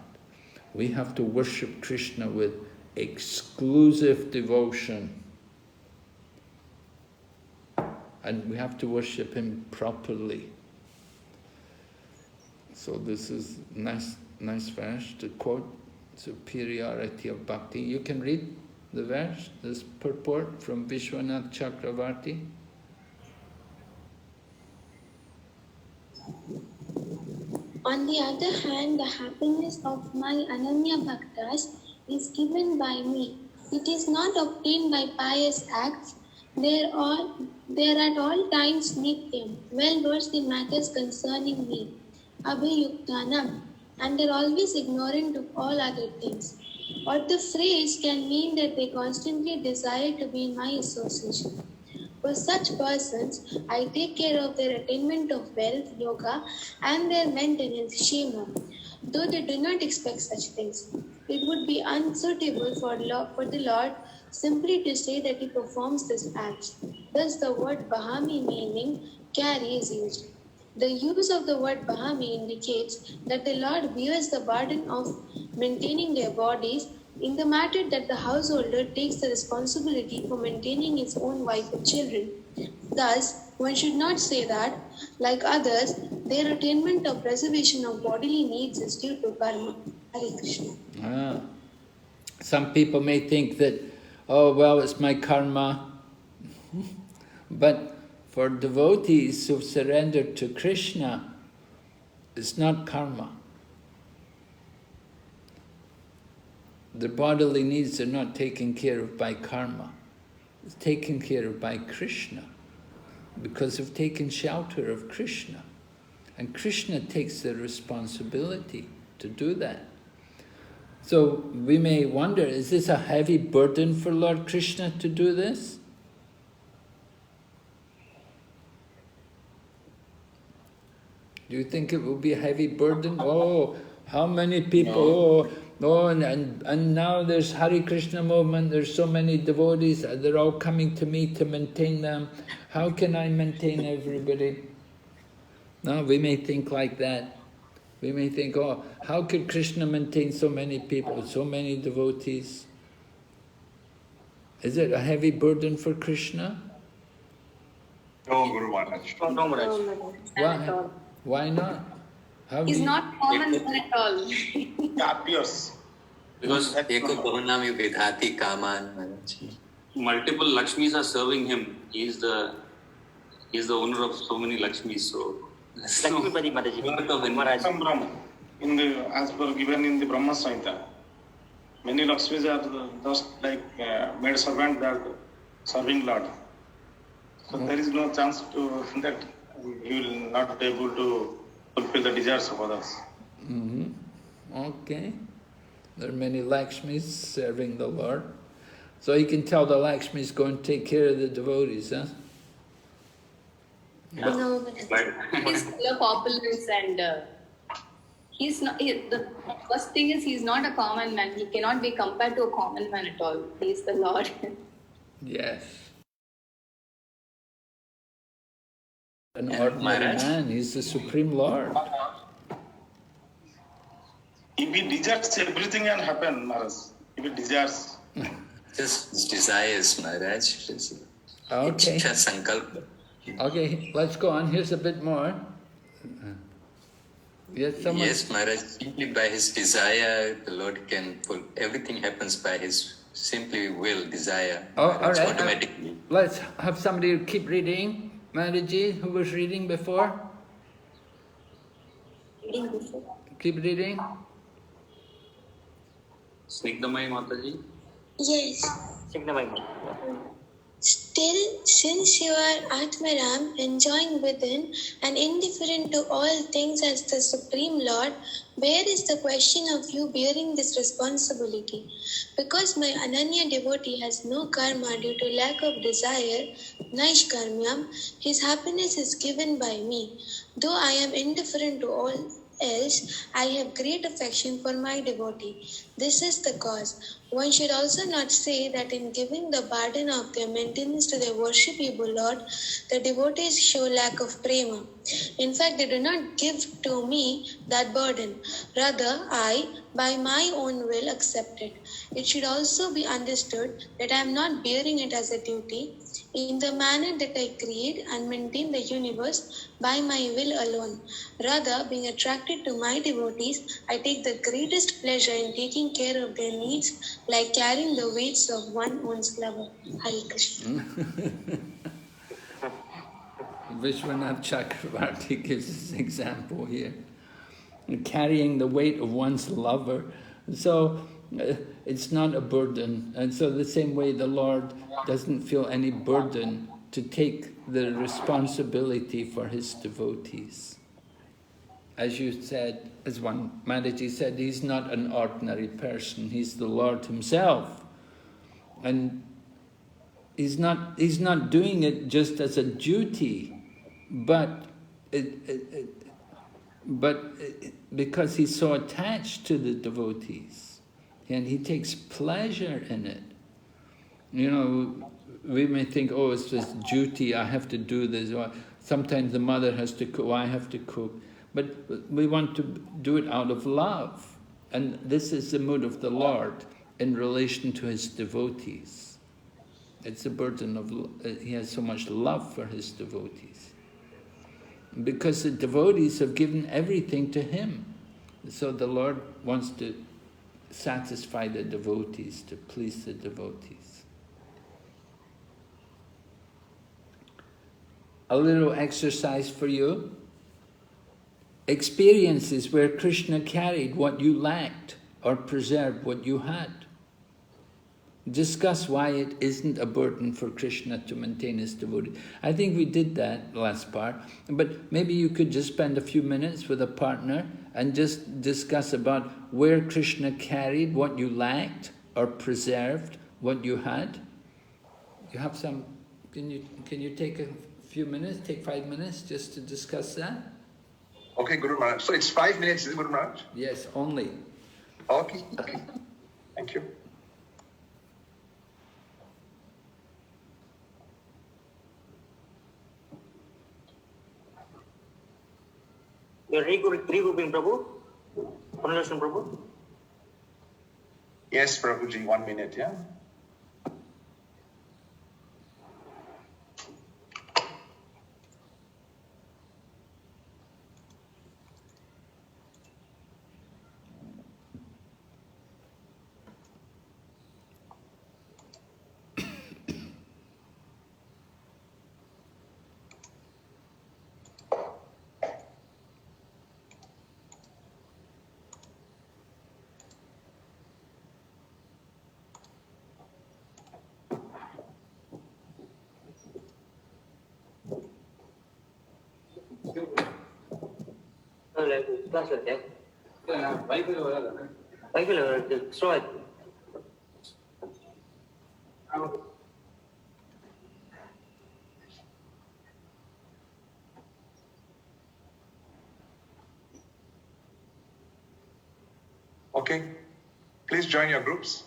We have to worship Krishna with exclusive devotion. And we have to worship him properly. So this is nice verse to quote, superiority of bhakti. You can read the verse, this purport from Vishwanath Chakravarti. On the other hand, the happiness of my Ananya Bhaktas is given by me. It is not obtained by pious acts. They are at all times nityam, well versed in matters concerning me, abhayuktanam, and they are always ignorant of all other things. Or the phrase can mean that they constantly desire to be in my association. For such persons, I take care of their attainment of wealth, yoga, and their maintenance, shema, though they do not expect such things. It would be unsuitable for the Lord simply to say that he performs this act. Thus the word Bahami meaning carry is used. The use of the word Bahami indicates that the Lord bears the burden of maintaining their bodies in the matter that the householder takes the responsibility for maintaining his own wife and children. Thus, one should not say that, like others, their attainment of preservation of bodily needs is due to karma. Hare Krishna. Some people may think that, oh, well, it's my karma. But for devotees who've surrendered to Krishna, it's not karma. Their bodily needs are not taken care of by karma. It's taken care of by Krishna, because they've taken shelter of Krishna. And Krishna takes the responsibility to do that. So we may wonder, is this a heavy burden for Lord Krishna to do this? Do you think it will be a heavy burden? Oh, how many people? Oh, and now there's Hare Krishna movement, there's so many devotees, they're all coming to me to maintain them. How can I maintain everybody? No, we may think like that. We may think, oh, how could Krishna maintain so many people, so many devotees? Is it a heavy burden for Krishna? No, Guru Maharaj. No, Maharaj. Why not? He's not common at all. It appears. Because Eko Vidhati Kaman. Multiple Lakshmis are serving him. He is the owner of so many Lakshmis. So As per given in the Brahma Samhita, many Lakshmis are just like maid servant that serving Lord. So there is no chance to that he will not be able to fulfill the desires of others. Okay. There are many Lakshmis serving the Lord. So you can tell the Lakshmis go and take care of the devotees, huh? No, but he's full of opulence and he's not. The first thing is he's not a common man. He cannot be compared to a common man at all. He's the Lord. Yes. An ordinary man, he's the Supreme Lord. If he desires, everything can happen, Maharaj. If he desires. Just desires, Maharaj. Okay. It's sankalpa. Okay, let's go on. Here's a bit more. Yes, someone? Yes, Maharaj. Simply by his desire, the Lord can pull. Everything happens by his simply will, desire. Oh, all right. Automatically. Let's have somebody keep reading. Maharaji, who was reading before? Reading before. Keep reading. Snigdhamai Mataji. Yes. Still, since you are Atmaram, enjoying within and indifferent to all things as the Supreme Lord, where is the question of you bearing this responsibility? Because my Ananya devotee has no karma due to lack of desire, Naishkarmyam, his happiness is given by me. Though I am indifferent to all else, I have great affection for my devotee. This is the cause. One should also not say that in giving the burden of their maintenance to their worshipable Lord, the devotees show lack of prema. In fact, they do not give to me that burden. Rather, I, by my own will, accept it. It should also be understood that I am not bearing it as a duty in the manner that I create and maintain the universe by my will alone. Rather, being attracted to my devotees, I take the greatest pleasure in taking care of their needs, like carrying the weights of one one's lover. Hare Krishna. Vishwanath Chakravarti gives this example here. Carrying the weight of one's lover. So it's not a burden. And so the same way the Lord doesn't feel any burden to take the responsibility for his devotees. As you said, as one Mataji said, he's not an ordinary person, he's the Lord himself. And he's not doing it just as a duty, but because he's so attached to the devotees, and he takes pleasure in it. You know, we may think, oh, it's this duty, I have to do this. Or sometimes the mother has to cook, I have to cook. But we want to do it out of love. And this is the mood of the Lord in relation to his devotees. It's a burden of, he has so much love for his devotees. Because the devotees have given everything to him. So the Lord wants to satisfy the devotees, to please the devotees. A little exercise for you. Experiences where Krishna carried what you lacked or preserved what you had. Discuss why it isn't a burden for Krishna to maintain his devotee. I think we did that last part, but maybe you could just spend a few minutes with a partner and just discuss about where Krishna carried what you lacked or preserved what you had. You have some, can you take a few minutes, take 5 minutes just to discuss that? Okay, Guru Maharaj. So it's 5 minutes, is it, Guru Maharaj? Yes, only. Okay. Thank you. You're regrouping, Prabhu? Pranashan, Prabhu? Yes, Prabhuji, 1 minute, yeah? Okay, please join your groups.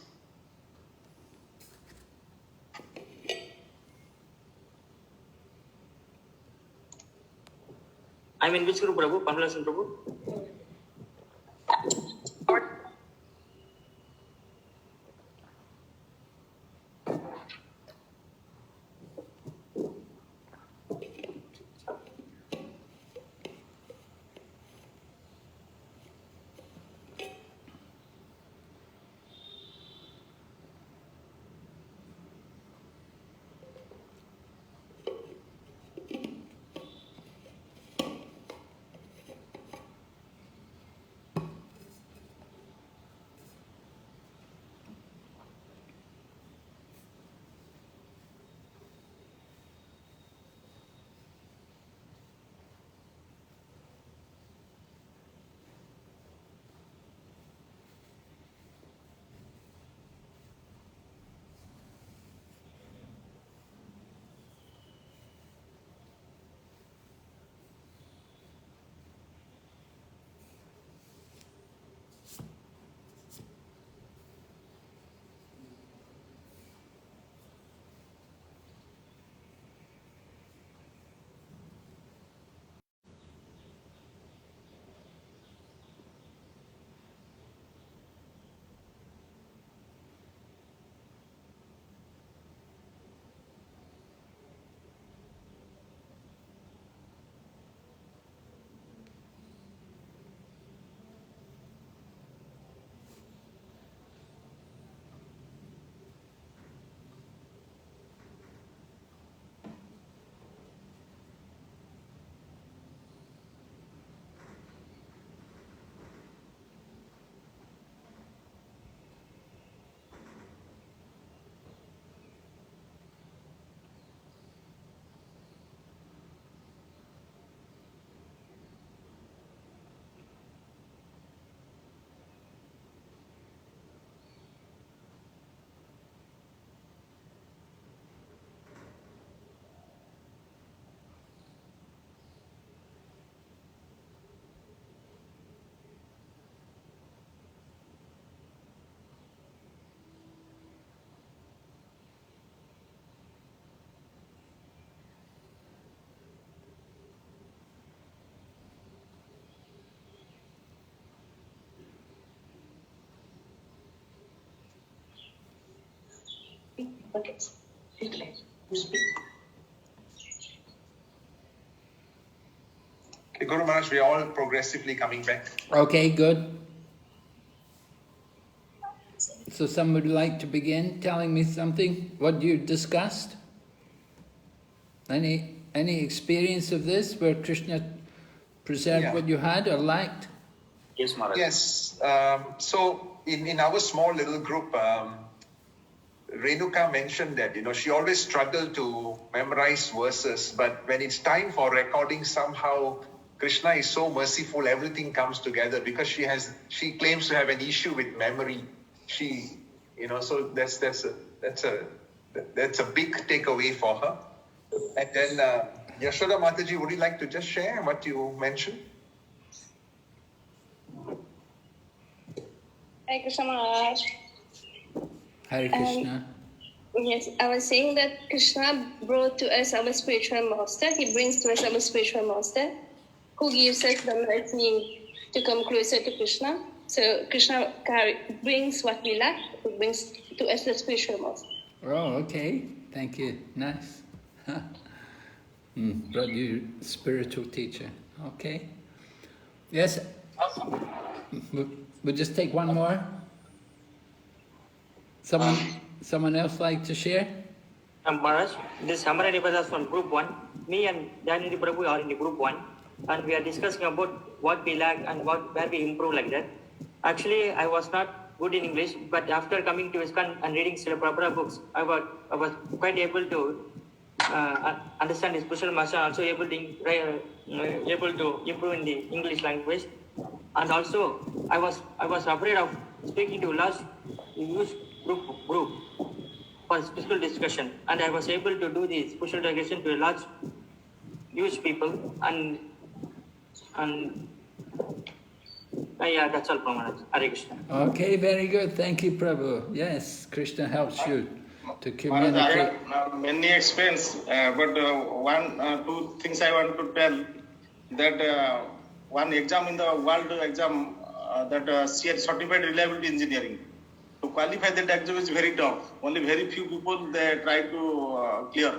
I'm in which group, Prabhu? Pranashan, Prabhu? Okay. Okay, Guru Maharaj, we are all progressively coming back. Okay, good. So someone would like to begin telling me something, what you discussed? Any experience of this where Krishna preserved what you had or lacked? Yes, Maharaj. Yes. So in our small little group, Renuka mentioned that, she always struggled to memorize verses, but when it's time for recording, somehow Krishna is so merciful, everything comes together because she claims to have an issue with memory. So that's a big takeaway for her. And then Yashoda Mataji, would you like to just share what you mentioned? Hare Krishna Maharaj. Hare Krishna. Yes, I was saying that Krishna brought to us our spiritual master. He brings to us our spiritual master, who gives us the mercy to come closer to Krishna. So Krishna brings what we lack. He brings to us the spiritual master. Oh, okay. Thank you. Nice. Brought you spiritual teacher. Okay. Yes. We'll just take one more. Someone else like to share? Maharaj, this Samarani was from group 1. Me and Dhaniri Prabhu are in the group 1. And we are discussing about what we lack and where we improve like that. Actually, I was not good in English, but after coming to ISKCON and reading Srila Prabhupada books, I was quite able to understand his spiritual master, also able to improve in the English language. And also, I was afraid of speaking to large huge group for spiritual discussion, and I was able to do the spiritual discussion to a large huge people, and yeah, that's all from us. Hare Krishna. Okay, very good. Thank you, Prabhu. Yes, Krishna helps you to communicate. I have many experience, but two things I want to tell. That one exam in the world exam, that certified reliability engineering. To qualify that exam is very tough. Only very few people they try to clear.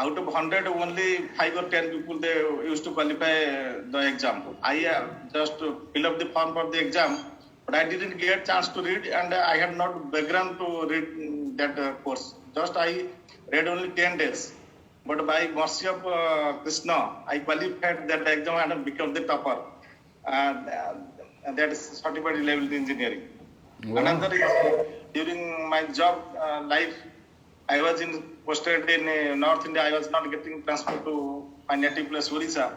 Out of 100, only 5 or 10 people they used to qualify the exam. I just fill up the form for the exam, but I didn't get chance to read, and I had not background to read that course. Just I read only 10 days. But by mercy of Krishna, I qualified that exam and become the topper. And that is certified reliability engineering. Wow. Another is during my job life, I was posted in North India. I was not getting transferred to my native place, Orissa.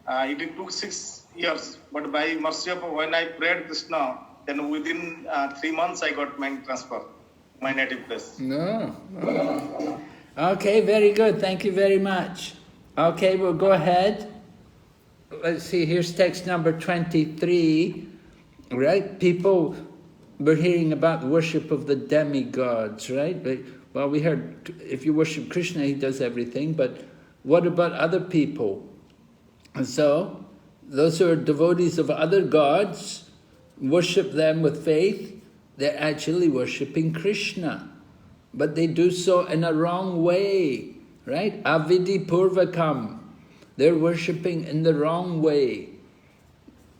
It took 6 years, but by mercy of when I prayed Krishna, then within 3 months I got my transfer, my native place. No. Okay, very good. Thank you very much. Okay, we'll go ahead. Let's see, here's text number 23. Right? People were hearing about the worship of the demigods, right? Well, we heard if you worship Krishna, he does everything, but what about other people? And so, those who are devotees of other gods, worship them with faith, they're actually worshipping Krishna. But they do so in a wrong way, right? Avidi purvakam. They're worshipping in the wrong way.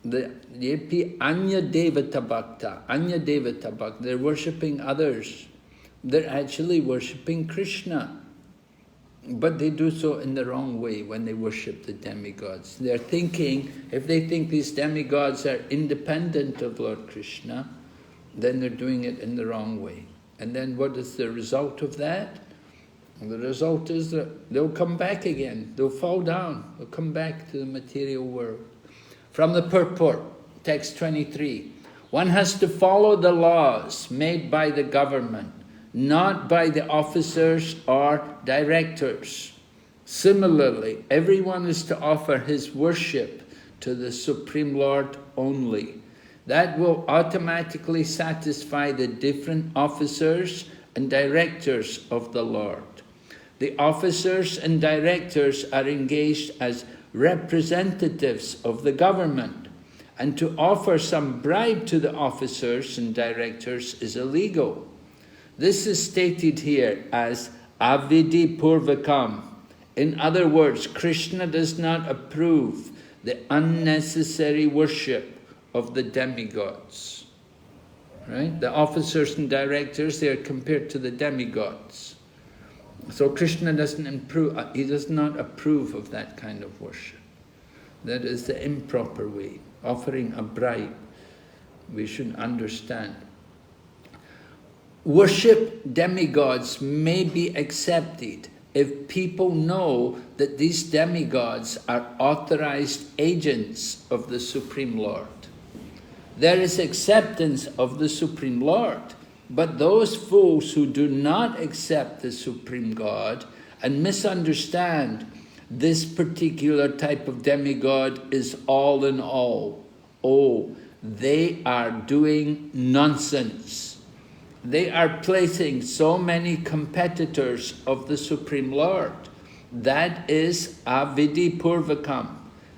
Anya devata bhakta. They're worshipping others. They're actually worshipping Krishna. But they do so in the wrong way when they worship the demigods. They're thinking, if they think these demigods are independent of Lord Krishna, then they're doing it in the wrong way. And then what is the result of that? And the result is that they'll come back again. They'll fall down. They'll come back to the material world. From the purport, text 23. One has to follow the laws made by the government, not by the officers or directors. Similarly, everyone is to offer his worship to the Supreme Lord only. That will automatically satisfy the different officers and directors of the Lord. The officers and directors are engaged as representatives of the government, and to offer some bribe to the officers and directors is illegal. This is stated here as avidi purvakam. In other words, Krishna does not approve the unnecessary worship of the demigods. Right? The officers and directors, they are compared to the demigods. So Krishna doesn't approve, he does not approve of that kind of worship. That is the improper way, offering a bribe. We should understand. Worship demigods may be accepted if people know that these demigods are authorized agents of the Supreme Lord. There is acceptance of the Supreme Lord, but those fools who do not accept the Supreme God and misunderstand this particular type of demigod is all in all, oh, they are doing nonsense. They are placing so many competitors of the Supreme Lord. That is avidi purvakam.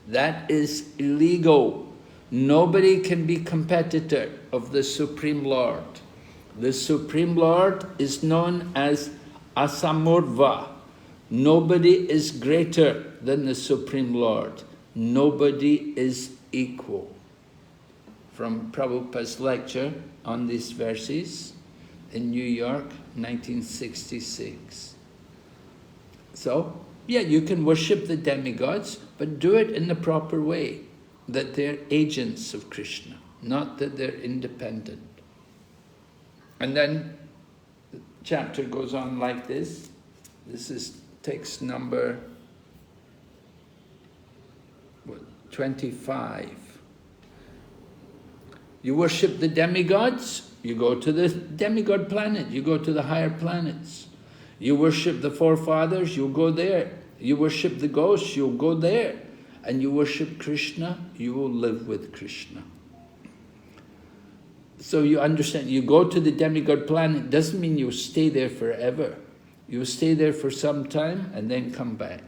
That is illegal. Nobody can be competitor of the Supreme Lord. The Supreme Lord is known as asamurva. Nobody is greater than the Supreme Lord. Nobody is equal. From Prabhupada's lecture on these verses in New York, 1966. So, yeah, you can worship the demigods, but do it in the proper way, that they're agents of Krishna, not that they're independent. And then the chapter goes on like this. This is text number 25. You worship the demigods, you go to the demigod planet, you go to the higher planets. You worship the forefathers, you'll go there. You worship the ghosts, you'll go there. And you worship Krishna, you will live with Krishna. So you understand, you go to the demigod planet, doesn't mean you'll stay there forever. You'll stay there for some time and then come back.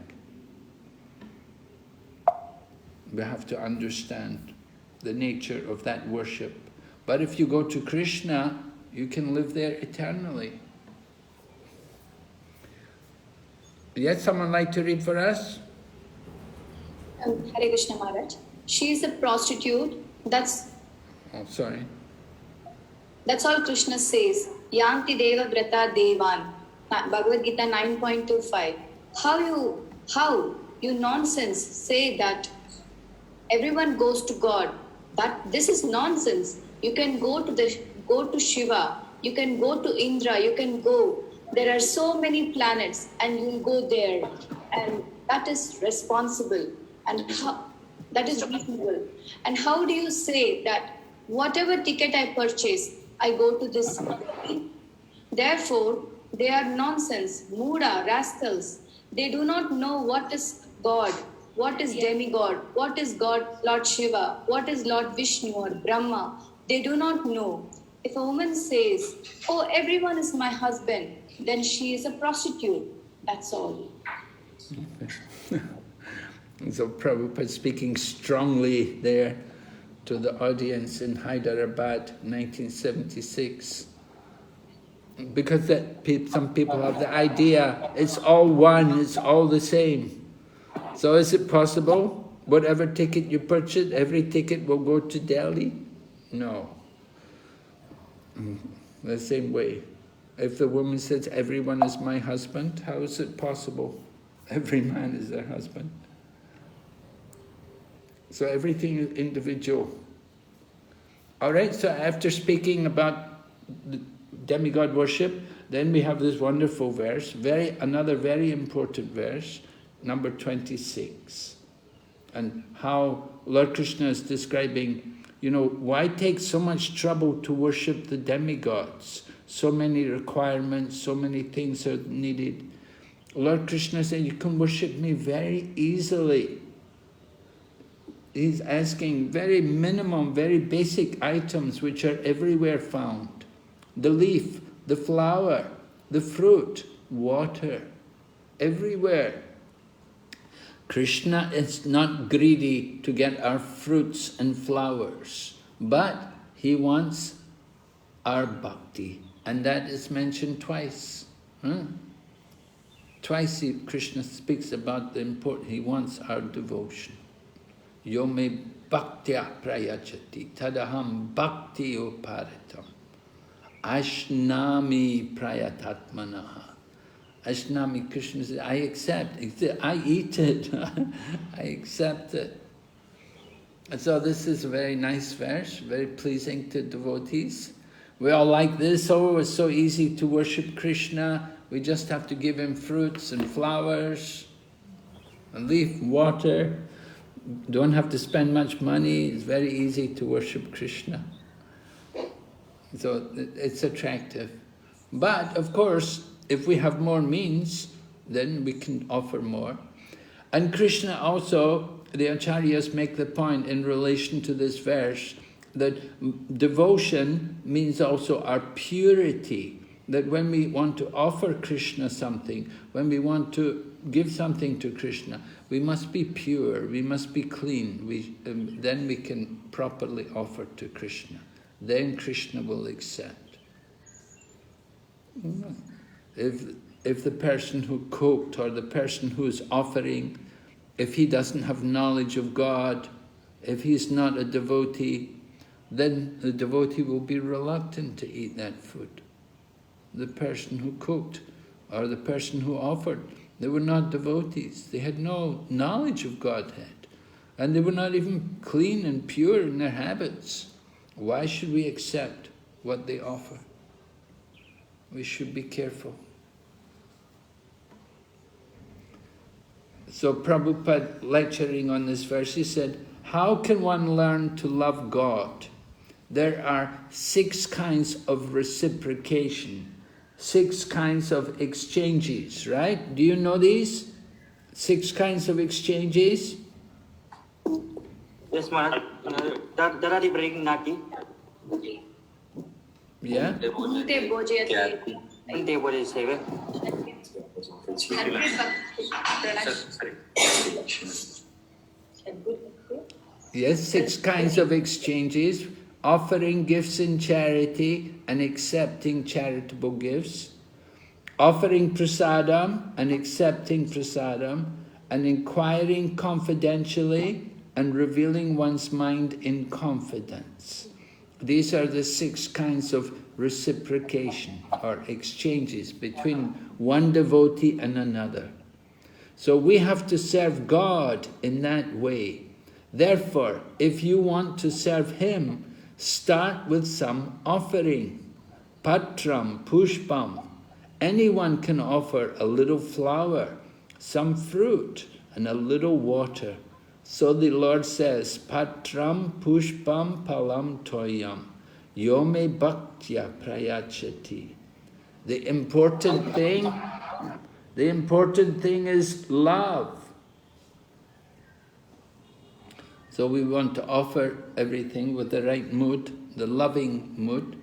We have to understand the nature of that worship. But if you go to Krishna, you can live there eternally. Yes, someone like to read for us? Hare Krishna Maharaj. She is a prostitute. That's all Krishna says. Yanti Deva Vrata Devan. Bhagavad Gita 9.25. How you nonsense say that everyone goes to God. But this is nonsense. You can go to Shiva, you can go to Indra, you can go. There are so many planets and you'll go there. And that is responsible. And that is reasonable. And how do you say that whatever ticket I purchase, I go to this country? Therefore, they are nonsense, Muda, rascals. They do not know what is God, what is demigod, what is God, Lord Shiva, what is Lord Vishnu or Brahma. They do not know. If a woman says, oh, everyone is my husband, then she is a prostitute. That's all. So Prabhupada speaking strongly there to the audience in Hyderabad, 1976. Because some people have the idea, it's all one, it's all the same. So is it possible, whatever ticket you purchase, every ticket will go to Delhi? No. The same way. If the woman says, everyone is my husband, how is it possible? Every man is their husband. So everything is individual. All right, so after speaking about the demigod worship, then we have this wonderful verse, another very important verse, number 26. And how Lord Krishna is describing, why take so much trouble to worship the demigods? So many requirements, so many things are needed. Lord Krishna said, you can worship me very easily. He's asking very minimum, very basic items which are everywhere found. The leaf, the flower, the fruit, water, everywhere. Krishna is not greedy to get our fruits and flowers, but he wants our bhakti. And that is mentioned twice. Twice Krishna speaks about the importance. He wants our devotion. Yo me bhaktya prayachati tadaham bhakti uparitam ashnami prayatatmanaha. Ashnami, Krishna says, I accept. I eat it. I accept it. And so this is a very nice verse, very pleasing to devotees. We all like this. Oh, it's so easy to worship Krishna. We just have to give him fruits and flowers and leaf, water. Don't have to spend much money. It's very easy to worship Krishna. So it's attractive. But of course, if we have more means, then we can offer more. And Krishna also, the Acharyas make the point in relation to this verse, that devotion means also our purity. That when we want to offer Krishna something, when we want to give something to Krishna, we must be pure, we must be clean. Then we can properly offer to Krishna. Then Krishna will accept. If the person who cooked or the person who is offering, if he doesn't have knowledge of God, if he's not a devotee, then the devotee will be reluctant to eat that food. The person who cooked or the person who offered, they were not devotees. They had no knowledge of Godhead. And they were not even clean and pure in their habits. Why should we accept what they offer? We should be careful. So Prabhupada, lecturing on this verse, he said, how can one learn to love God? There are 6 kinds of reciprocation, 6 kinds of exchanges, right? Do you know these? 6 kinds of exchanges? Yes, Maharaj. Darari bring naki. Yeah? Unte bojayate. Unte bojayate. Yes, 6 kinds of exchanges. Offering gifts in charity and accepting charitable gifts. Offering prasadam and accepting prasadam. And inquiring confidentially and revealing one's mind in confidence. These are the 6 kinds of reciprocation or exchanges between one devotee and another. So we have to serve God in that way. Therefore, if you want to serve Him, start with some offering. Patram, pushpam. Anyone can offer a little flower, some fruit, and a little water. So the Lord says, Patram, pushpam, palam, toyam. Yome bhaktya prayachati. The important thing is love. So we want to offer everything with the right mood, the loving mood.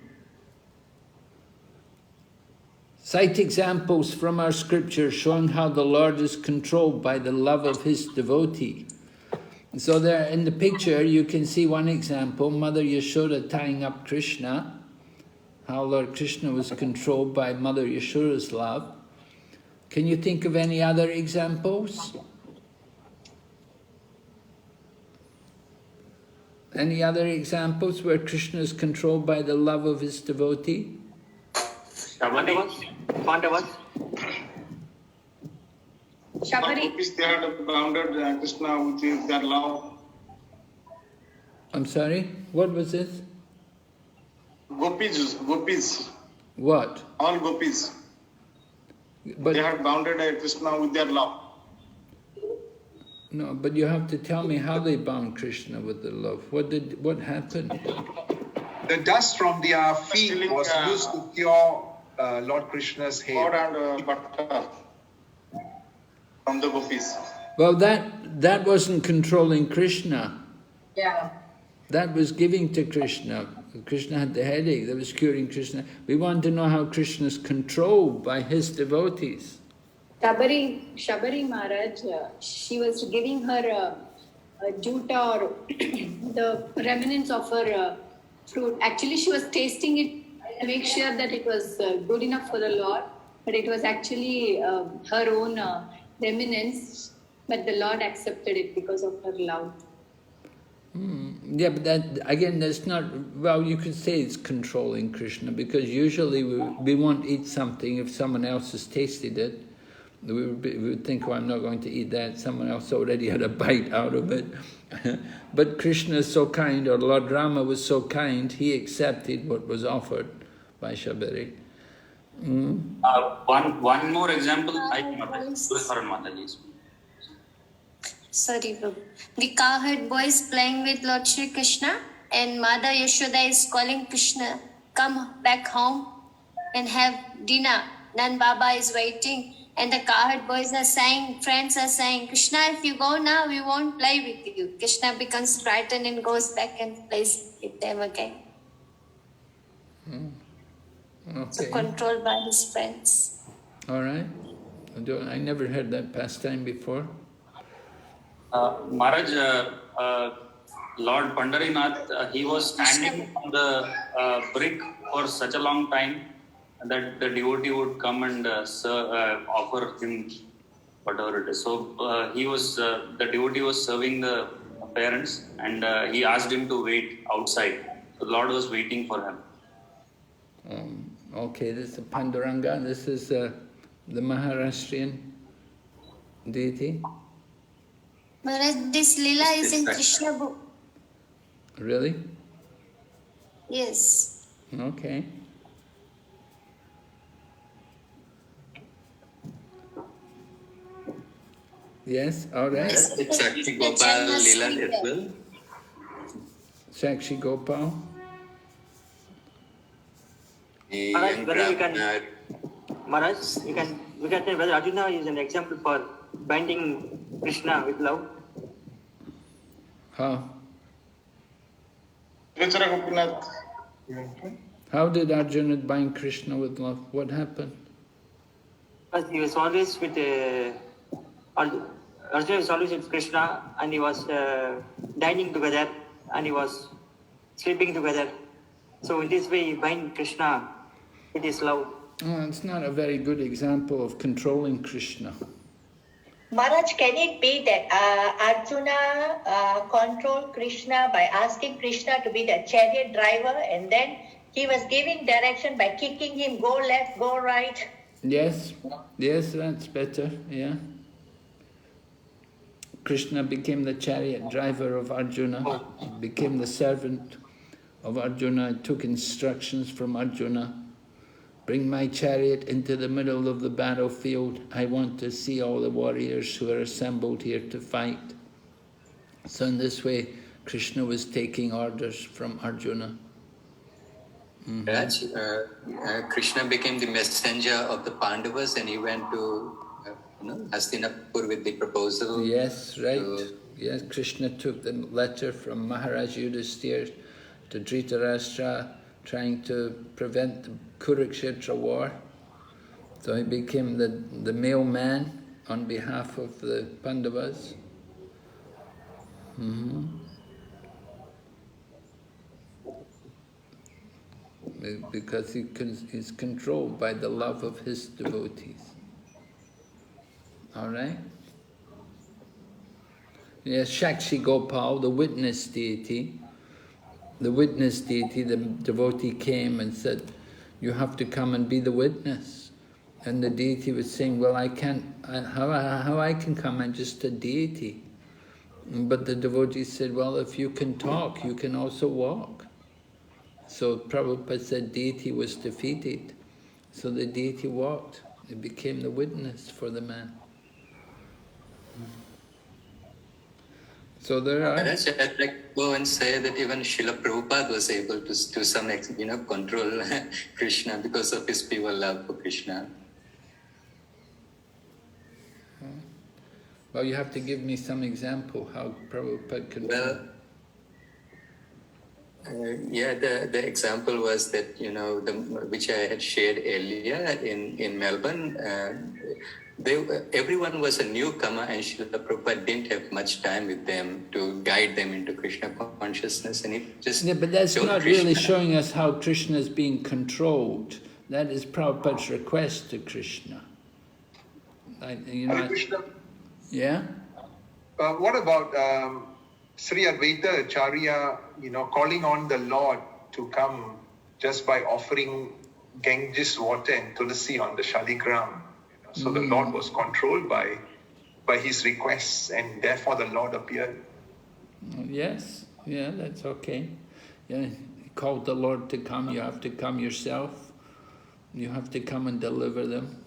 Cite examples from our scripture showing how the Lord is controlled by the love of His devotee. So there in the picture you can see one example, Mother Yashoda tying up Krishna, how Lord Krishna was controlled by Mother Yashoda's love. Can you think of any other examples? Any other examples where Krishna is controlled by the love of his devotee? Pandavas. Gopis, they had bounded Krishna with their love. I'm sorry, what was this? Gopis. What? All gopis. But they had bounded Krishna with their love. No, but you have to tell me how they bound Krishna with their love. What happened? The dust from their feet was used to cure Lord Krishna's hair. And butter from the gopis. Well, that wasn't controlling Krishna. Yeah. That was giving to Krishna. Krishna had the headache, that was curing Krishna. We want to know how Krishna is controlled by his devotees. Shabari Maharaj, she was giving her a juta or the remnants of her fruit. Actually, she was tasting it make sure that it was good enough for the Lord, but it was actually her own remnants, but the Lord accepted it because of her love. Yeah, but that, again, that's not, well, you could say it's controlling Krishna, because usually we won't eat something if someone else has tasted it. We would think, oh, I'm not going to eat that, someone else already had a bite out of it. But Krishna is so kind, or Lord Rama was so kind, he accepted what was offered by Shabari. One more example, Mataji. Sorry, Prabhu. The cowherd boy is playing with Lord Shri Krishna, and Mother Yashoda is calling Krishna, come back home and have dinner. Nan Baba is waiting, and the cowherd boys are saying, friends are saying, Krishna, if you go now, we won't play with you. Krishna becomes frightened and goes back and plays with them again. Okay. So controlled by his friends. All right. I never heard that pastime before. Maharaj, Lord Pandarinath, he was standing on the brick for such a long time that the devotee would come and offer him whatever it is. So the devotee was serving the parents, and he asked him to wait outside. So the Lord was waiting for him. Okay, this is Panduranga. This is the Maharashtrian deity. Maharaj, this lila is in Krishna book. Really? Yes. Okay. Yes, all right. It's Sakshi Gopal Lila as well. Sakshi Gopal. Maharaj, whether we can say whether Arjuna is an example for binding Krishna with love. How? How did Arjuna bind Krishna with love? What happened? Because he was always with Arjuna was always with Krishna, and he was dining together, and he was sleeping together. So in this way, he bind Krishna with his love. It's not a very good example of controlling Krishna. Maharaj, can it be that Arjuna controlled Krishna by asking Krishna to be the chariot driver, and then he was giving direction by kicking him, go left, go right? Yes, that's better, yeah. Krishna became the chariot driver of Arjuna, became the servant of Arjuna, took instructions from Arjuna. Bring my chariot into the middle of the battlefield. I want to see all the warriors who are assembled here to fight. So in this way, Krishna was taking orders from Arjuna. Krishna became the messenger of the Pandavas, and he went to Hastinapur with the proposal. Yes, right. Yes, Krishna took the letter from Maharaj Yudhisthira to Dhritarashtra, trying to prevent the Kurukshetra war. So he became the mailman on behalf of the Pandavas. Because he's controlled by the love of his devotees. All right? Yes, Shakshi Gopal, the witness deity. The witness deity, the devotee came and said, you have to come and be the witness. And the deity was saying, well, I can't, how I can come, I'm just a deity. But the devotee said, well, if you can talk, you can also walk. So Prabhupada said deity was defeated. So the deity walked. It became the witness for the man. So there are... I'd like to go and say that even Srila Prabhupada was able to some extent, control Krishna because of his pure love for Krishna. Well, you have to give me some example how Prabhupada controlled. Well, Yeah, the example was that, which I had shared earlier in Melbourne. Everyone was a newcomer, and Srila Prabhupada didn't have much time with them to guide them into Krishna consciousness, and he just Yeah, but that's showed not Krishna. really showing us how Krishna is being controlled. That is Prabhupada's request to Krishna. Hare Krishna. Yeah? What about Sri Advaita Acharya, calling on the Lord to come just by offering Ganges water and tulsi on the Shaligram? So the Lord was controlled by his requests, and therefore the Lord appeared. Yes, yeah, that's okay. Yeah, he called the Lord to come, you have to come yourself. You have to come and deliver them.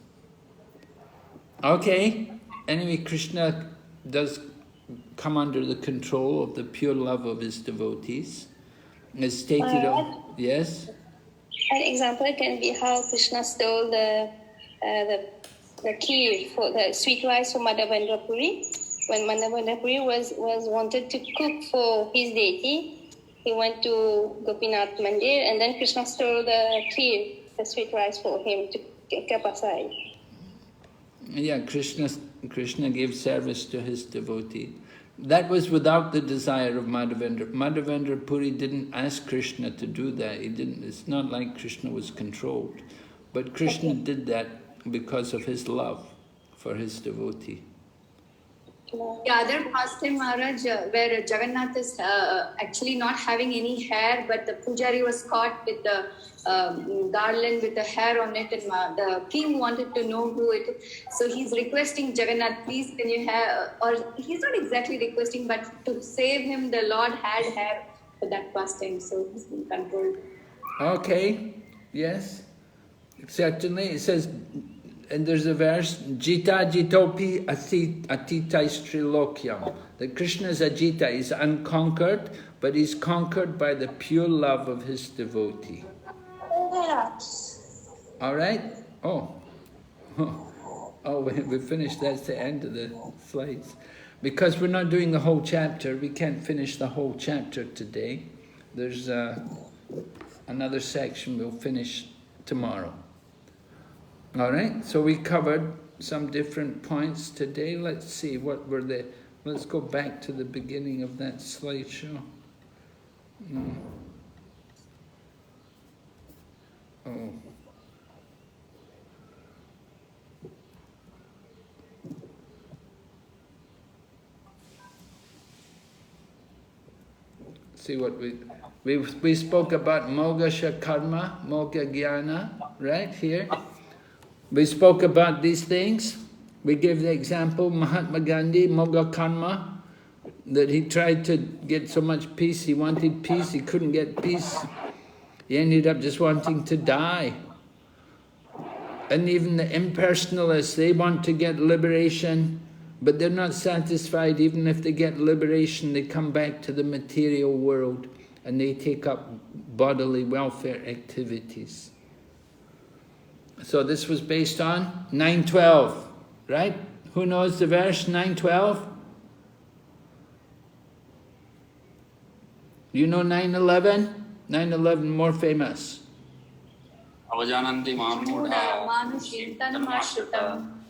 Okay, anyway, Krishna does come under the control of the pure love of his devotees. As stated on, yes? An example can be how Krishna stole the key for the sweet rice from Madhavendra Puri. When Madhavendra Puri was wanted to cook for his deity, he went to Gopinath Mandir, and then Krishna stole the kheer, the sweet rice, for him to keep aside. Yeah, Krishna gave service to his devotee. That was without the desire of Madhavendra. Madhavendra Puri didn't ask Krishna to do that. He didn't. It's not like Krishna was controlled. But Krishna did that because of his love for his devotee. The other pastime, Maharaj, where Jagannath is actually not having any hair, but the pujari was caught with the garland with the hair on it, and the king wanted to know who it is. So he's requesting Jagannath, please can you have, or he's not exactly requesting, but to save him, the Lord had hair for that pastime, so he's been controlled. Okay, yes, certainly. It says, and there's a verse, Jita Jitopi Atitai Strilokyam. That Krishna is Ajita, he's unconquered, but he's conquered by the pure love of his devotee. All right? Oh, we finished. That's the end of the slides. Because we're not doing the whole chapter, we can't finish the whole chapter today. There's another section we'll finish tomorrow. All right, so we covered some different points today. Let's see, what were they? Let's go back to the beginning of that slideshow. Oh. See what we spoke about Moksha Karma, Moksha Jnana, right here. We spoke about these things. We gave the example, Mahatma Gandhi, Moksha Karma, that he tried to get so much peace, he wanted peace, he couldn't get peace. He ended up just wanting to die. And even the impersonalists, they want to get liberation, but they're not satisfied. Even if they get liberation, they come back to the material world and they take up bodily welfare activities. So this was based on 9:12, right? Who knows the verse 9:12? You know 9:11? 9:11 more famous. Avajananti Mahmuda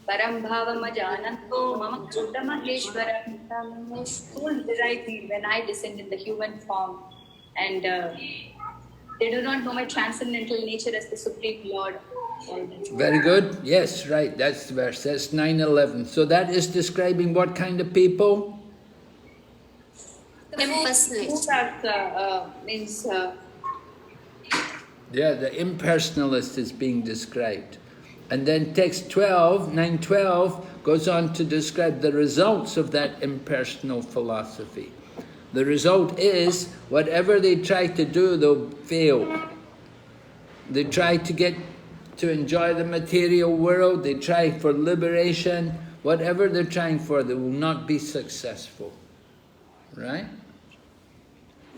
Param Bhavam Ajananto Mama Chuta Maheshwaram. Who will deride me when I descend in the human form? And they do not know my transcendental nature as the Supreme Lord. Very good. Yes, right. That's the verse. That's 9:11. So that is describing what kind of people? Impersonalists. Means... Yeah, the impersonalist is being described. And then text 12, 9:12, goes on to describe the results of that impersonal philosophy. The result is, whatever they try to do, they'll fail. They try to enjoy the material world, they try for liberation, whatever they're trying for, they will not be successful. Right?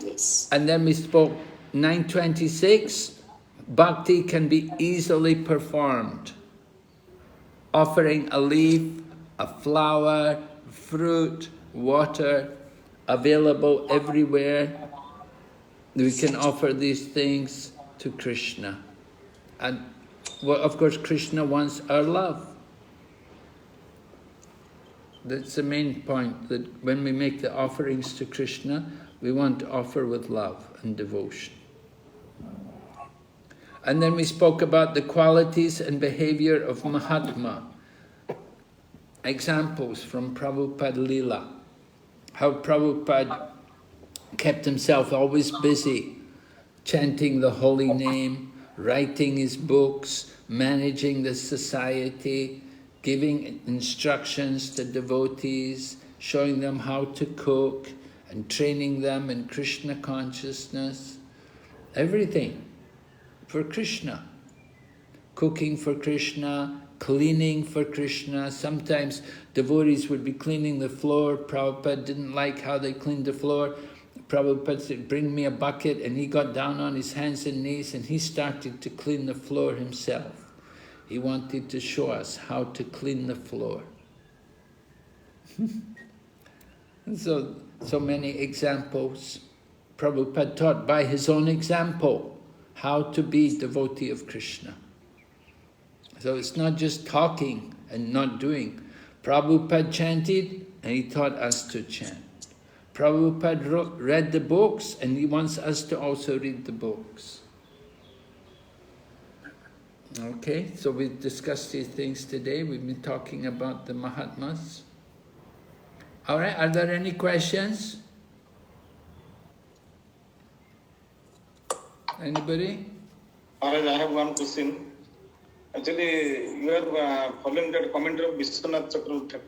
Yes. And then we spoke 9:26, bhakti can be easily performed. Offering a leaf, a flower, fruit, water, available everywhere. we can offer these things to Krishna. And well, of course, Krishna wants our love. That's the main point, that when we make the offerings to Krishna, we want to offer with love and devotion. And then we spoke about the qualities and behavior of Mahatma. Examples from Prabhupada Leela. How Prabhupada kept himself always busy, chanting the holy name, writing his books, managing the society, giving instructions to devotees, showing them how to cook, and training them in Krishna consciousness. Everything for Krishna. Cooking for Krishna, cleaning for Krishna. Sometimes devotees would be cleaning the floor. Prabhupada didn't like how they cleaned the floor. Prabhupada said, bring me a bucket, and he got down on his hands and knees and he started to clean the floor himself. He wanted to show us how to clean the floor. So many examples. Prabhupada taught by his own example how to be devotee of Krishna. So it's not just talking and not doing. Prabhupada chanted and he taught us to chant. Prabhupada read the books and he wants us to also read the books. Okay, so we've discussed these things today. We've been talking about the Mahatmas. All right, are there any questions? Anybody? Maharaj, I have one question. Actually, you are following that commentary of Vishwanath Chakravarti.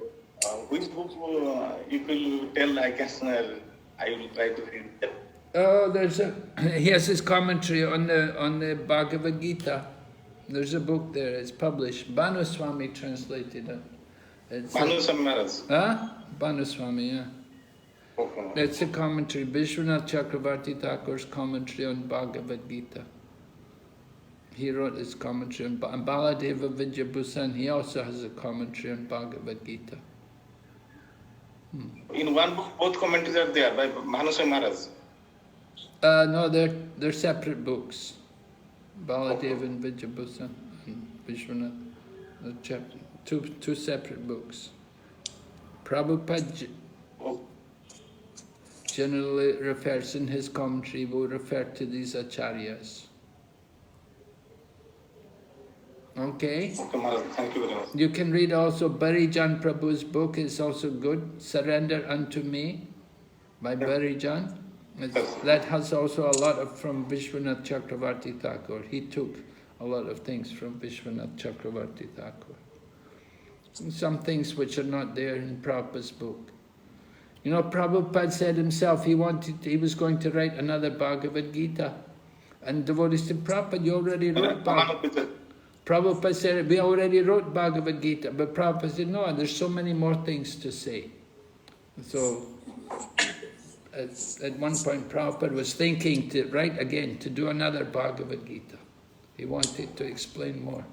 Which book you will tell I will try to read that? Oh, he has his commentary on the Bhagavad Gita. There's a book there, it's published. Bhanu Swami translated it. Bhanu Swami Maharaj? Huh? Bhanu Swami, yeah. Okay. That's a commentary, Vishwanath Chakravarti Thakur's commentary on Bhagavad Gita. He wrote his commentary on Baladeva Vidyabhusan. He also has a commentary on Bhagavad Gita. In one book, both commentaries are there by Bhanu Swami Maharaj. No, they're separate books. Baladeva and Vidyabhusan and Vishwanath. Two separate books. Prabhupada generally refers in his commentary, will refer to these acharyas. Okay? Thank you very much. You can read also Barijan Prabhu's book, is also good, Surrender Unto Me by Barijan. That has also a lot from Vishwanath Chakravarti Thakur. He took a lot of things from Vishwanath Chakravarti Thakur. Some things which are not there in Prabhupada's book. You know, Prabhupada said himself he was going to write another Bhagavad Gita. And devotees said, Prabhupada, you already wrote Bhagavad Gita. Prabhupada said, we already wrote Bhagavad Gita. But Prabhupada said, no, there's so many more things to say. So, at one point, Prabhupada was thinking to write again, to do another Bhagavad Gita. He wanted to explain more.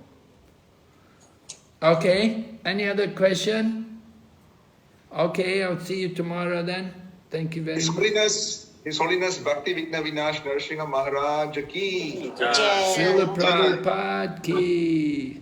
Okay, any other question? Okay, I'll see you tomorrow then. Thank you very much. His Holiness Bhakti Vigna Vinash Narasimha Maharaj ki. Srila Prabhupada ki.